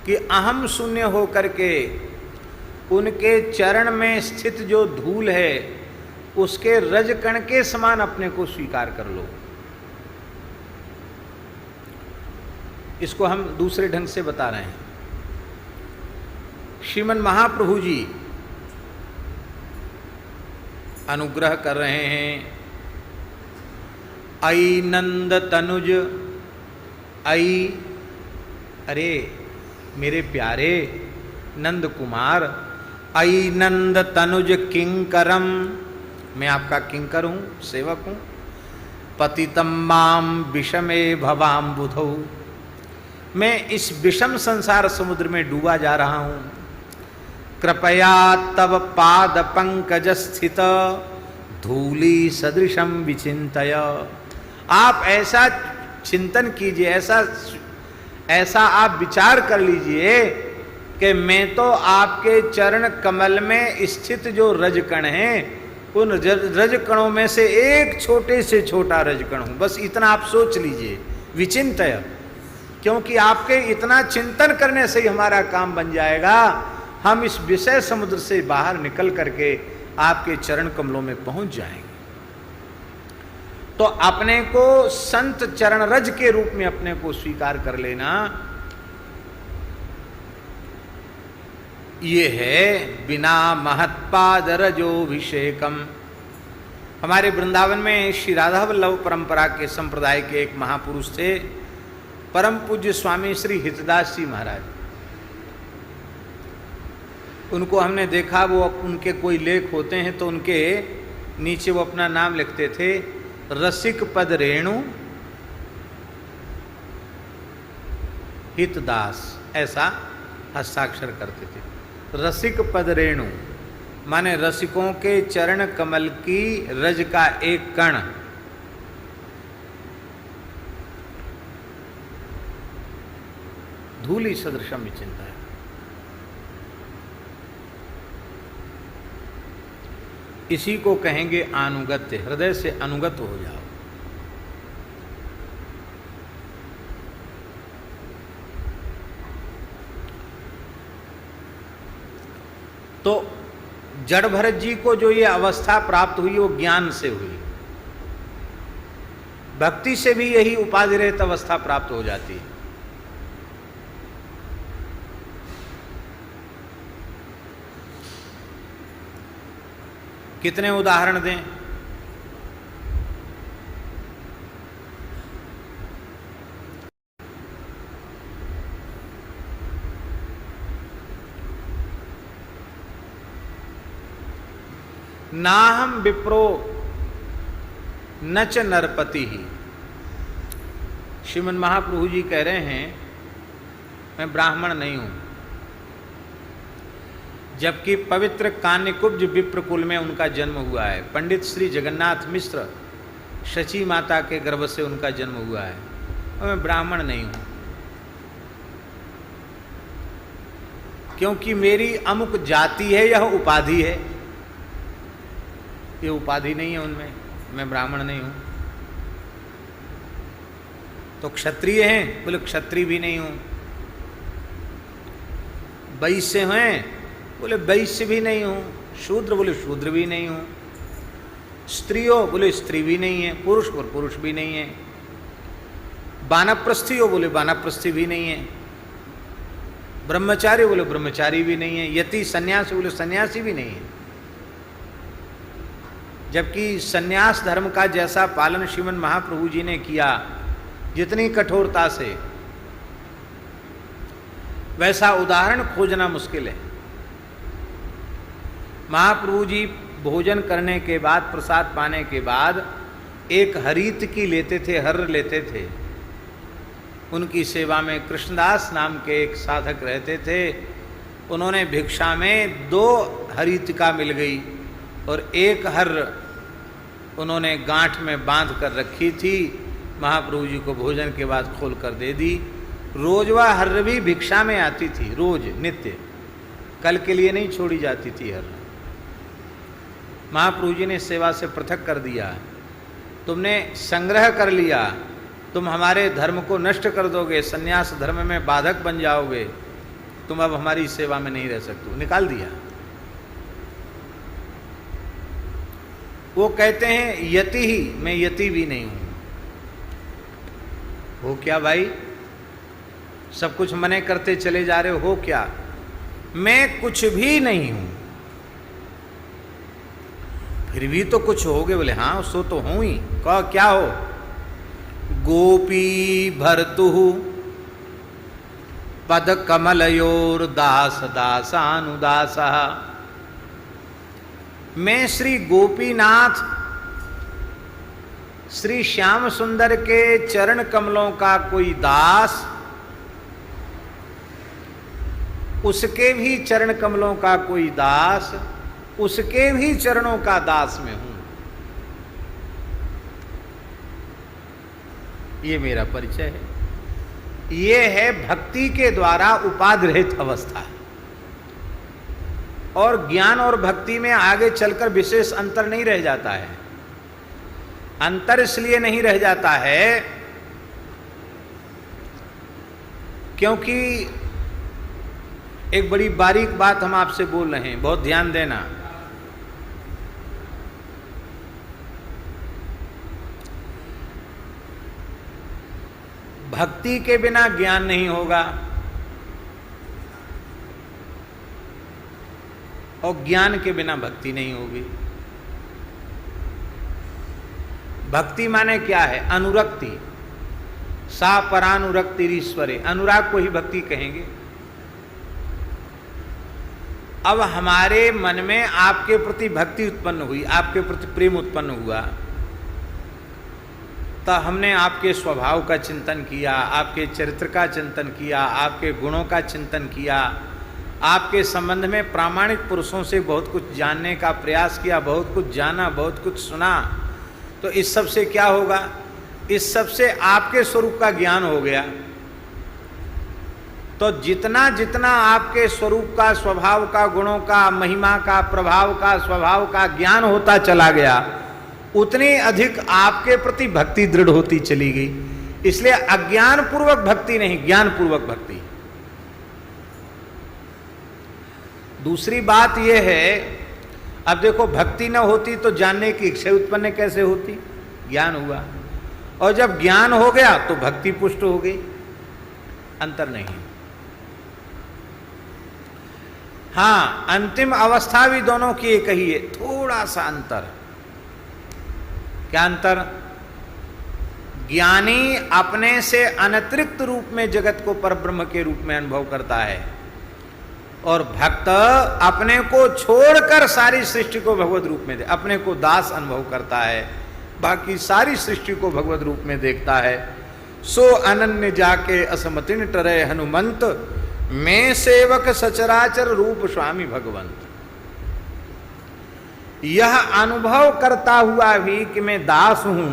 कि अहम शून्य हो करके उनके चरण में स्थित जो धूल है उसके रजकण के समान अपने को स्वीकार कर लो। इसको हम दूसरे ढंग से बता रहे हैं। श्रीमन महाप्रभु जी अनुग्रह कर रहे हैं, आई नंद तनुज, आई अरे मेरे प्यारे नंद कुमार, आई नंद तनुज किंकरम, मैं आपका किंकर हूं, सेवक हूं। पतितम माम विषमे भवाम बुधौ, मैं इस विषम संसार समुद्र में डूबा जा रहा हूं। कृपया तब पाद पंकज स्थित धूली सदृशम विचिंतय, आप ऐसा चिंतन कीजिए, ऐसा आप विचार कर लीजिए कि मैं तो आपके चरण कमल में स्थित जो रजकण हैं उन रजकणों में से एक छोटे से छोटा रजकण हूं। बस इतना आप सोच लीजिए, विचिंतय, क्योंकि आपके इतना चिंतन करने से ही हमारा काम बन जाएगा। हम इस विषय समुद्र से बाहर निकल करके आपके चरण कमलों में पहुंच जाएंगे। तो अपने को संत चरण रज के रूप में अपने को स्वीकार कर लेना, ये है बिना महत्पाद रजोभिषेकम। हमारे वृंदावन में श्री राधा वल्लभ परंपरा के संप्रदाय के एक महापुरुष थे, परम पूज्य स्वामी श्री हितदास जी महाराज। उनको हमने देखा, वो उनके कोई लेख होते हैं तो उनके नीचे वो अपना नाम लिखते थे, रसिक पद रेणु हितदास, ऐसा हस्ताक्षर करते थे। रसिक पद रेणु माने रसिकों के चरण कमल की रज का एक कण। धूली सदृशम विचिंता है। इसी को कहेंगे अनुगत्य, हृदय से अनुगत हो जाओ। तो जड़ भरत जी को जो ये अवस्था प्राप्त हुई वो ज्ञान से हुई। भक्ति से भी यही उपाधि रहित अवस्था प्राप्त हो जाती है। कितने उदाहरण दें? नाहम विप्रो नच नरपति ही। श्रीमन महाप्रभु जी कह रहे हैं मैं ब्राह्मण नहीं हूं, जबकि पवित्र कान्यकुब्ज विप्रकुल में उनका जन्म हुआ है। पंडित श्री जगन्नाथ मिश्र शची माता के गर्भ से उनका जन्म हुआ है, और मैं ब्राह्मण नहीं हूं, क्योंकि मेरी अमुक जाति है, यह उपाधि है। ये उपाधि नहीं है उनमें, मैं ब्राह्मण नहीं हूं। तो क्षत्रिय हैं, बोले क्षत्रिय भी नहीं हूं। वैश्य हैं, बोले वैश्य भी नहीं हूं। शूद्र, बोले शूद्र भी नहीं हूं। स्त्री हो, बोले स्त्री भी नहीं है। पुरुष, बोले पुरुष भी नहीं है। वानप्रस्थी हो, बोले वानप्रस्थी भी नहीं है। ब्रह्मचारी, बोले ब्रह्मचारी भी नहीं है। यति सन्यासी, बोले सन्यासी भी नहीं है। जबकि सन्यास धर्म का जैसा पालन श्रीमन महाप्रभु जी ने किया जितनी कठोरता से, वैसा उदाहरण खोजना मुश्किल है। महाप्रभु जी भोजन करने के बाद, प्रसाद पाने के बाद एक हरीत की लेते थे, हर्र लेते थे, उनकी सेवा में कृष्णदास नाम के एक साधक रहते थे। उन्होंने भिक्षा में 2 हरितिका मिल गई और 1 हर उन्होंने गांठ में बांध कर रखी थी। महाप्रभु जी को भोजन के बाद खोल कर दे दी। रोज वह हर्र भी भिक्षा में आती थी, रोज नित्य, कल के लिए नहीं छोड़ी जाती थी हर्र। महाप्रभु जी ने सेवा से पृथक कर दिया। तुमने संग्रह कर लिया, तुम हमारे धर्म को नष्ट कर दोगे, सन्यास धर्म में बाधक बन जाओगे, तुम अब हमारी सेवा में नहीं रह सकते, निकाल दिया। वो कहते हैं यति ही, मैं यति भी नहीं हूं। हो क्या भाई, सब कुछ मने करते चले जा रहे हो क्या? मैं कुछ भी नहीं हूं, फिर भी तो कुछ होगे। बोले हाँ सो तो हूं ही। कहो क्या हो? गोपी भर्तु पद कमलयोर दास दासानुदास। मैं श्री गोपीनाथ श्री श्याम सुंदर के चरण कमलों का कोई दास, उसके भी चरण कमलों का कोई दास, उसके भी चरणों का दास में हूं। ये मेरा परिचय है। ये है भक्ति के द्वारा उपाधिरहित अवस्था। और ज्ञान और भक्ति में आगे चलकर विशेष अंतर नहीं रह जाता है। अंतर इसलिए नहीं रह जाता है क्योंकि एक बड़ी बारीक बात हम आपसे बोल रहे हैं, बहुत ध्यान देना। भक्ति के बिना ज्ञान नहीं होगा और ज्ञान के बिना भक्ति नहीं होगी। भक्ति माने क्या है? अनुरक्ति। सा परानुरक्तिरीश्वरे, अनुराग को ही भक्ति कहेंगे। अब हमारे मन में आपके प्रति भक्ति उत्पन्न हुई, आपके प्रति प्रेम उत्पन्न हुआ, तो हमने आपके स्वभाव का चिंतन किया, आपके चरित्र का चिंतन किया, आपके गुणों का चिंतन किया, आपके संबंध में प्रामाणिक पुरुषों से बहुत कुछ जानने का प्रयास किया, बहुत कुछ जाना, बहुत कुछ सुना। तो इस सब से क्या होगा? इस सब से आपके स्वरूप का ज्ञान हो गया। तो जितना जितना आपके स्वरूप का, स्वभाव का, गुणों का, महिमा का, प्रभाव का, स्वभाव का ज्ञान होता चला गया, उतनी अधिक आपके प्रति भक्ति दृढ़ होती चली गई। इसलिए अज्ञान पूर्वक भक्ति नहीं, ज्ञान पूर्वक भक्ति। दूसरी बात यह है, अब देखो भक्ति न होती तो जानने की इच्छा उत्पन्न कैसे होती? ज्ञान हुआ, और जब ज्ञान हो गया तो भक्ति पुष्ट हो गई। अंतर नहीं। हाँ, अंतिम अवस्था भी दोनों की एक ही है, थोड़ा सा अंतर। क्या अंतर? ज्ञानी अपने से अनतिरिक्त रूप में जगत को परब्रह्म के रूप में अनुभव करता है, और भक्त अपने को छोड़कर सारी सृष्टि को भगवत रूप में अपने को दास अनुभव करता है, बाकी सारी सृष्टि को भगवत रूप में देखता है। सो अनन्य जाके असमतिन टरे हनुमंत, मैं सेवक सचराचर रूप स्वामी भगवंत। यह अनुभव करता हुआ भी कि मैं दास हूं,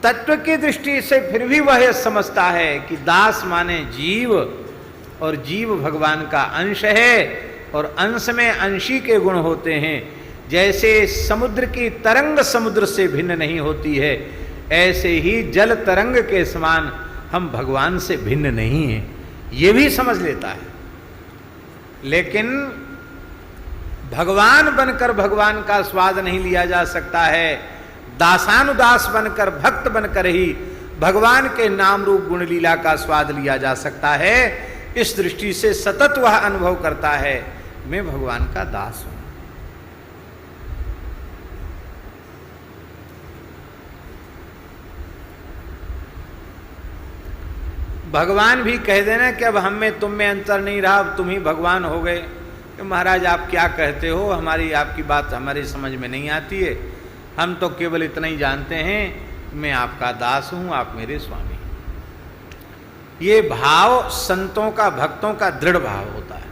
तत्व की दृष्टि से फिर भी वह समझता है कि दास माने जीव, और जीव भगवान का अंश है, और अंश में अंशी के गुण होते हैं। जैसे समुद्र की तरंग समुद्र से भिन्न नहीं होती है, ऐसे ही जल तरंग के समान हम भगवान से भिन्न नहीं हैं, ये भी समझ लेता है। लेकिन भगवान बनकर भगवान का स्वाद नहीं लिया जा सकता है, दासानुदास बनकर, भक्त बनकर ही भगवान के नाम रूप गुण लीला का स्वाद लिया जा सकता है। इस दृष्टि से सतत वह अनुभव करता है, मैं भगवान का दास हूं। भगवान भी कह देना कि अब हम में तुम में अंतर नहीं रहा, अब तुम ही भगवान हो गए। कि महाराज आप क्या कहते हो, हमारी आपकी बात हमारी समझ में नहीं आती है, हम तो केवल इतना ही जानते हैं मैं आपका दास हूं, आप मेरे स्वामी। ये भाव संतों का, भक्तों का दृढ़ भाव होता है,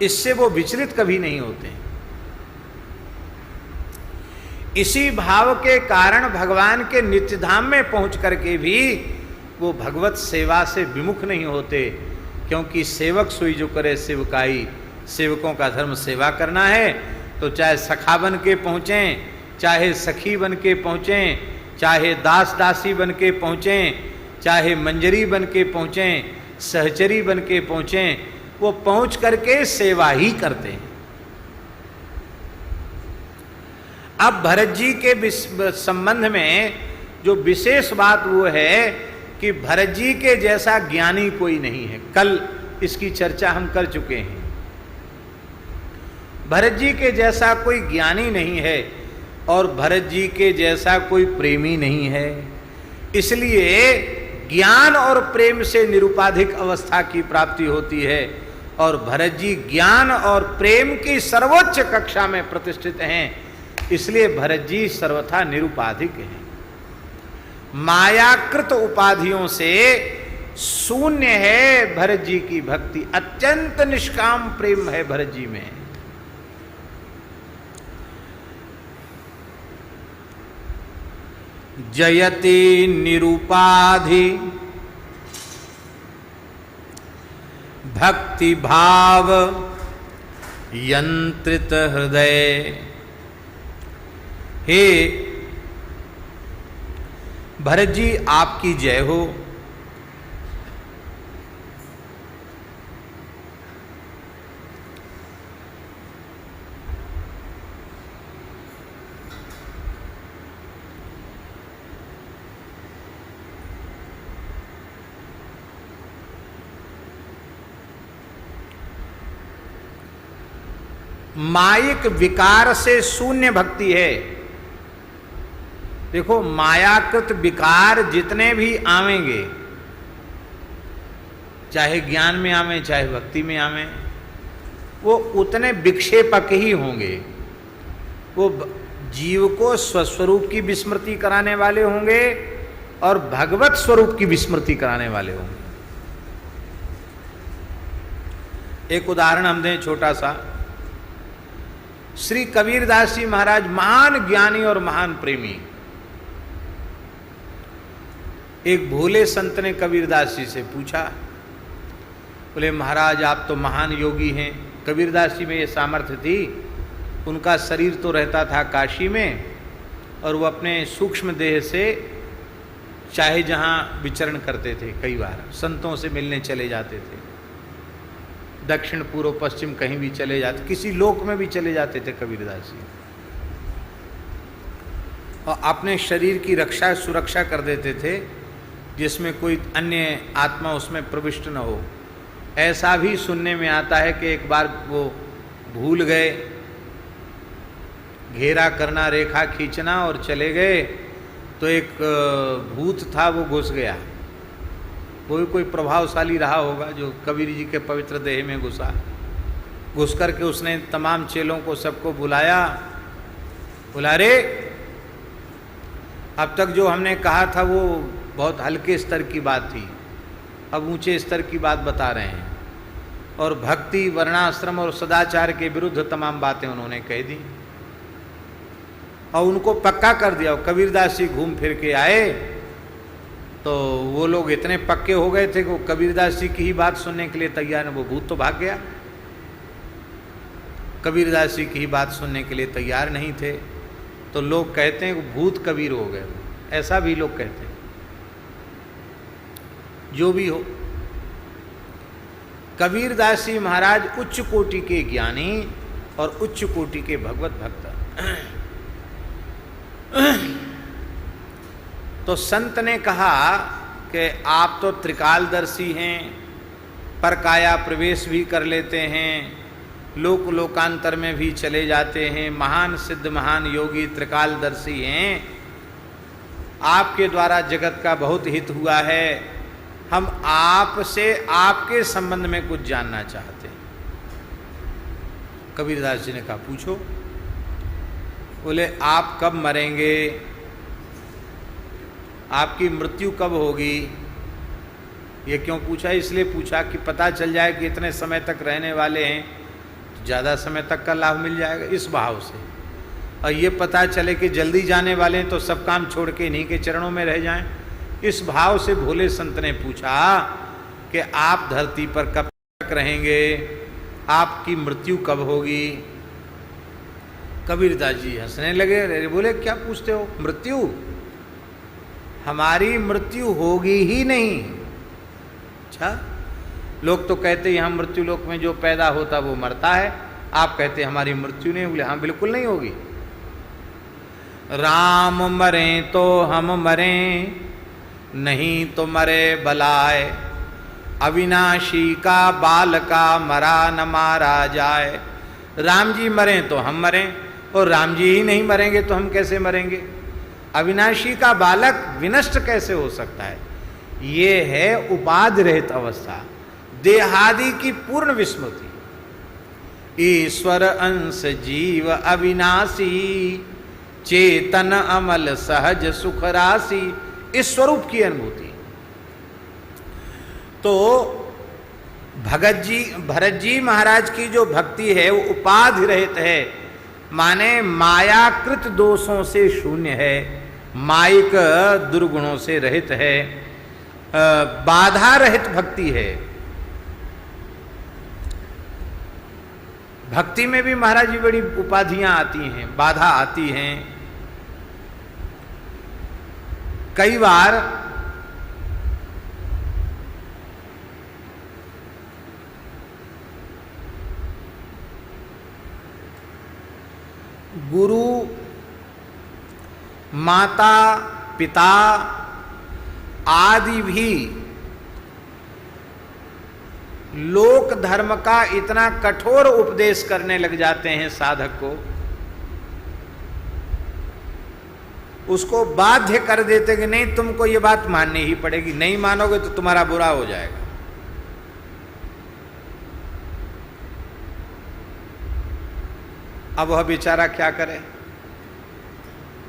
इससे वो विचलित कभी नहीं होते। इसी भाव के कारण भगवान के नित्य धाम में पहुंच करके भी वो भगवत सेवा से विमुख नहीं होते, क्योंकि सेवक सोई जो करे सेवकाई, सेवकों का धर्म सेवा करना है, तो चाहे सखा बन के पहुँचें, चाहे सखी बन के पहुँचें, चाहे दास दासी बन के पहुँचें, चाहे मंजरी बन के पहुँचें, सहचरी बन के पहुँचें, वो पहुँच करके सेवा ही करते हैं। अब भरत जी के संबंध में जो विशेष बात वो है कि भरत जी के जैसा ज्ञानी कोई नहीं है। कल इसकी चर्चा हम कर चुके हैं। भरत जी के जैसा कोई ज्ञानी नहीं है और भरत जी के जैसा कोई प्रेमी नहीं है। इसलिए ज्ञान और प्रेम से निरुपाधिक अवस्था की प्राप्ति होती है, और भरत जी ज्ञान और प्रेम की सर्वोच्च कक्षा में प्रतिष्ठित हैं, इसलिए भरत जी सर्वथा निरुपाधिक हैं। मायाकृत उपाधियों से शून्य है भरत जी की भक्ति, अत्यंत निष्काम प्रेम है भरत जी में। जयति निरुपाधि भक्ति भाव यंत्रित हृदय। हे भरत जी, आपकी जय हो। मायिक विकार से शून्य भक्ति है। देखो, मायाकृत विकार जितने भी आवेंगे, चाहे ज्ञान में आवे चाहे भक्ति में आवे, वो उतने विक्षेपक ही होंगे। वो जीव को स्वस्वरूप की विस्मृति कराने वाले होंगे और भगवत स्वरूप की विस्मृति कराने वाले होंगे। एक उदाहरण हम दें छोटा सा। श्री कबीरदास जी महाराज महान ज्ञानी और महान प्रेमी। एक भोले संत ने कबीरदास जी से पूछा, बोले महाराज आप तो महान योगी हैं। कबीरदास जी में ये सामर्थ्य थी, उनका शरीर तो रहता था काशी में और वो अपने सूक्ष्म देह से चाहे जहाँ विचरण करते थे। कई बार संतों से मिलने चले जाते थे, दक्षिण पूर्व पश्चिम कहीं भी चले जाते, किसी लोक में भी चले जाते थे कबीरदास जी, और अपने शरीर की रक्षा सुरक्षा कर देते थे जिसमें कोई अन्य आत्मा उसमें प्रविष्ट न हो। ऐसा भी सुनने में आता है कि एक बार वो भूल गए घेरा करना, रेखा खींचना, और चले गए तो एक भूत था वो घुस गया। वो भी कोई प्रभावशाली रहा होगा जो कबीर जी के पवित्र देह में घुसा। घुस करके उसने तमाम चेलों को सबको बुलाया, बोला रे अब तक जो हमने कहा था वो बहुत हल्के स्तर की बात थी, अब ऊंचे स्तर की बात बता रहे हैं। और भक्ति, वर्णाश्रम और सदाचार के विरुद्ध तमाम बातें उन्होंने कह दी और उनको पक्का कर दिया। कबीरदास जी घूम फिर के आए तो वो लोग इतने पक्के हो गए थे कि वो कबीरदास जी की ही बात सुनने के लिए तैयार है। वो भूत तो भाग गया, कबीरदास जी की ही बात सुनने के लिए तैयार नहीं थे। तो लोग कहते हैं कि भूत कबीर हो गए, ऐसा भी लोग कहते हैं। जो भी हो, कबीरदास जी महाराज उच्च कोटि के ज्ञानी और उच्च कोटि के भगवत भक्त। तो संत ने कहा कि आप तो त्रिकालदर्शी हैं, परकाया प्रवेश भी कर लेते हैं, लोक लोकांतर में भी चले जाते हैं, महान सिद्ध महान योगी त्रिकालदर्शी हैं, आपके द्वारा जगत का बहुत हित हुआ है। हम आपसे आपके संबंध में कुछ जानना चाहते हैं। कबीरदास जी ने कहा पूछो। बोले आप कब मरेंगे, आपकी मृत्यु कब होगी, ये क्यों पूछा? इसलिए पूछा कि पता चल जाए कि इतने समय तक रहने वाले हैं तो ज़्यादा समय तक का लाभ मिल जाएगा, इस भाव से। और ये पता चले कि जल्दी जाने वाले हैं तो सब काम छोड़ के इन्हीं के चरणों में रह जाएं, इस भाव से भोले संत ने पूछा कि आप धरती पर कब तक रहेंगे, आपकी मृत्यु कब होगी? कबीरदास जी हंसने लगे, बोले क्या पूछते हो, मृत्यु? हमारी मृत्यु होगी ही नहीं। अच्छा, लोग तो कहते हैं हम मृत्यु लोक में जो पैदा होता वो मरता है, आप कहते हैं हमारी मृत्यु नहीं होगी। हाँ, बिल्कुल नहीं होगी। राम मरे तो हम मरे, नहीं तो मरे बलाए, अविनाशी का बाल का मरा न मारा जाए। राम जी मरे तो हम मरें, और राम जी ही नहीं मरेंगे तो हम कैसे मरेंगे? अविनाशी का बालक विनष्ट कैसे हो सकता है? ये है उपाधि रहित अवस्था, देहादि की पूर्ण विस्मृति। ईश्वर अंश जीव अविनाशी, चेतन अमल सहज सुख राशि, इस स्वरूप की अनुभूति। तो भरत जी महाराज की जो भक्ति है वो उपाधि रहित है, माने मायाकृत दोषों से शून्य है, मायिक दुर्गुणों से रहित है, बाधा रहित भक्ति है। भक्ति में भी महाराज जी बड़ी उपाधियां आती हैं, बाधा आती हैं। कई बार गुरु, माता, पिता आदि भी लोक धर्म का इतना कठोर उपदेश करने लग जाते हैं साधक को, उसको बाध्य कर देते कि नहीं तुमको ये बात माननी ही पड़ेगी, नहीं मानोगे तो तुम्हारा बुरा हो जाएगा। अब वह बेचारा क्या करे?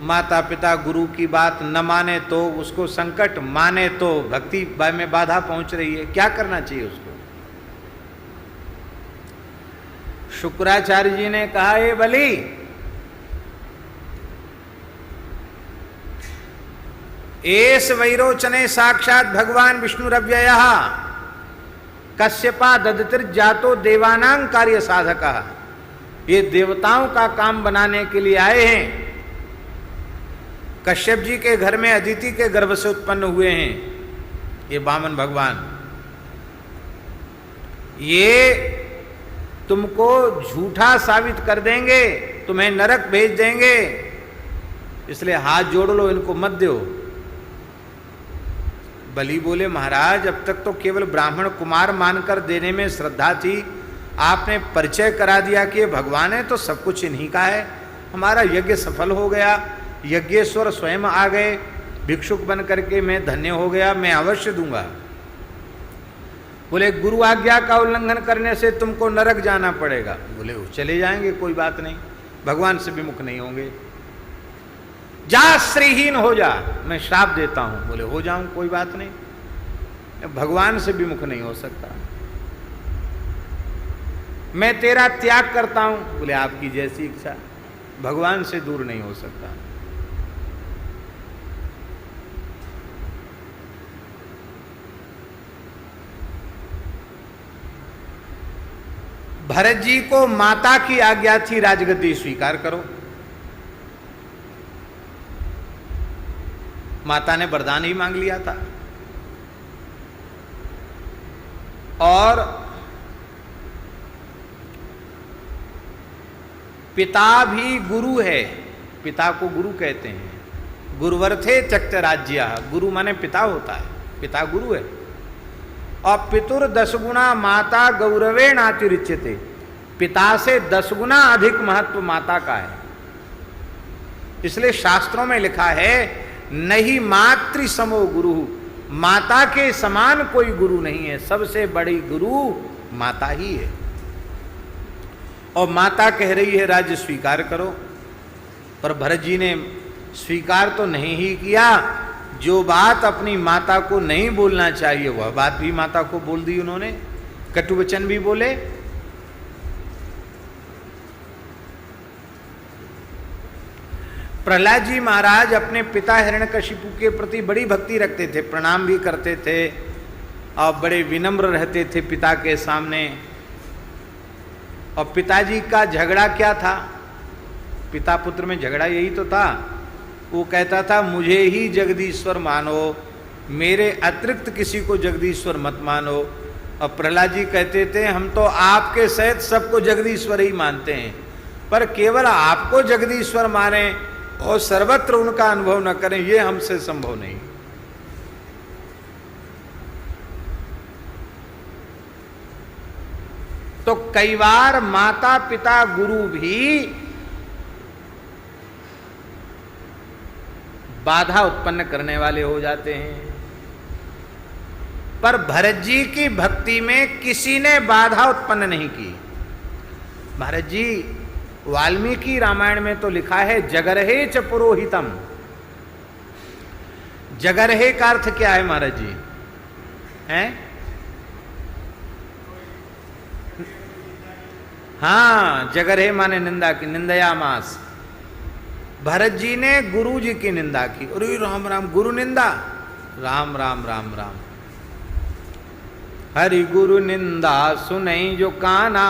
माता पिता गुरु की बात न माने तो उसको संकट, माने तो भक्ति में बाधा पहुंच रही है, क्या करना चाहिए उसको? शुक्राचार्य जी ने कहा, हे बलि, एस वैरोचने साक्षात भगवान विष्णुरव्ययः कश्यपा ददतिर्जातो देवानां कार्य साधकः। ये देवताओं का काम बनाने के लिए आए हैं, कश्यप जी के घर में अदिति के गर्भ से उत्पन्न हुए हैं ये वामन भगवान। ये तुमको झूठा साबित कर देंगे, तुम्हें नरक भेज देंगे, इसलिए हाथ जोड़ लो, इनको मत दो। बलि बोले, महाराज अब तक तो केवल ब्राह्मण कुमार मानकर देने में श्रद्धा थी, आपने परिचय करा दिया कि ये भगवान है तो सब कुछ इन्हीं का है, हमारा यज्ञ सफल हो गया, यज्ञेश्वर स्वयं आ गए, भिक्षुक बन करके मैं धन्य हो गया, मैं अवश्य दूंगा। बोले, गुरु आज्ञा का उल्लंघन करने से तुमको नरक जाना पड़ेगा। बोले, चले जाएंगे, कोई बात नहीं, भगवान से विमुख नहीं होंगे। जा श्रीहीन हो जा, मैं श्राप देता हूं। बोले, हो जाऊं, कोई बात नहीं, भगवान से विमुख नहीं हो सकता, मैं तेरा त्याग करता हूं। बोले, आपकी जैसी इच्छा, भगवान से दूर नहीं हो सकता। भरत जी को माता की आज्ञा थी, राजगद्दी स्वीकार करो। माता ने वरदान ही मांग लिया था, और पिता भी गुरु है, पिता को गुरु कहते हैं। गुरुवर्थे चक्त राज्य, गुरु माने पिता होता है, पिता गुरु है। और पितुर 10 गुना माता गौरवे नातिरिच्यते, पिता से 10 गुना अधिक महत्व माता का है। इसलिए शास्त्रों में लिखा है, नहीं मातृ समो गुरु, माता के समान कोई गुरु नहीं है, सबसे बड़ी गुरु माता ही है। और माता कह रही है राज्य स्वीकार करो, पर भरत जी ने स्वीकार तो नहीं ही किया, जो बात अपनी माता को नहीं बोलना चाहिए वह बात भी माता को बोल दी उन्होंने, कटु वचन भी बोले। प्रहलाद जी महाराज अपने पिता हिरण्यकशिपु के प्रति बड़ी भक्ति रखते थे, प्रणाम भी करते थे और बड़े विनम्र रहते थे पिता के सामने। और पिताजी का झगड़ा क्या था? पिता पुत्र में झगड़ा यही तो था। वो कहता था मुझे ही जगदीश्वर मानो, मेरे अतिरिक्त किसी को जगदीश्वर मत मानो। और प्रहलाद जी कहते थे हम तो आपके सहित सबको जगदीश्वर ही मानते हैं, पर केवल आपको जगदीश्वर माने और सर्वत्र उनका अनुभव न करें, ये हमसे संभव नहीं। तो कई बार माता पिता गुरु भी बाधा उत्पन्न करने वाले हो जाते हैं, पर भरत जी की भक्ति में किसी ने बाधा उत्पन्न नहीं की। भरत जी वाल्मीकि रामायण में तो लिखा है जगरहे च पुरोहितम। जगरहे का अर्थ क्या है महाराज जी? हैं? हाँ, जगरहे माने निंदा की, निंदयामास। भरत जी ने गुरु जी की निंदा की। अरे राम राम, गुरु निंदा, राम राम राम राम। हरि गुरु निंदा सुनई जो काना,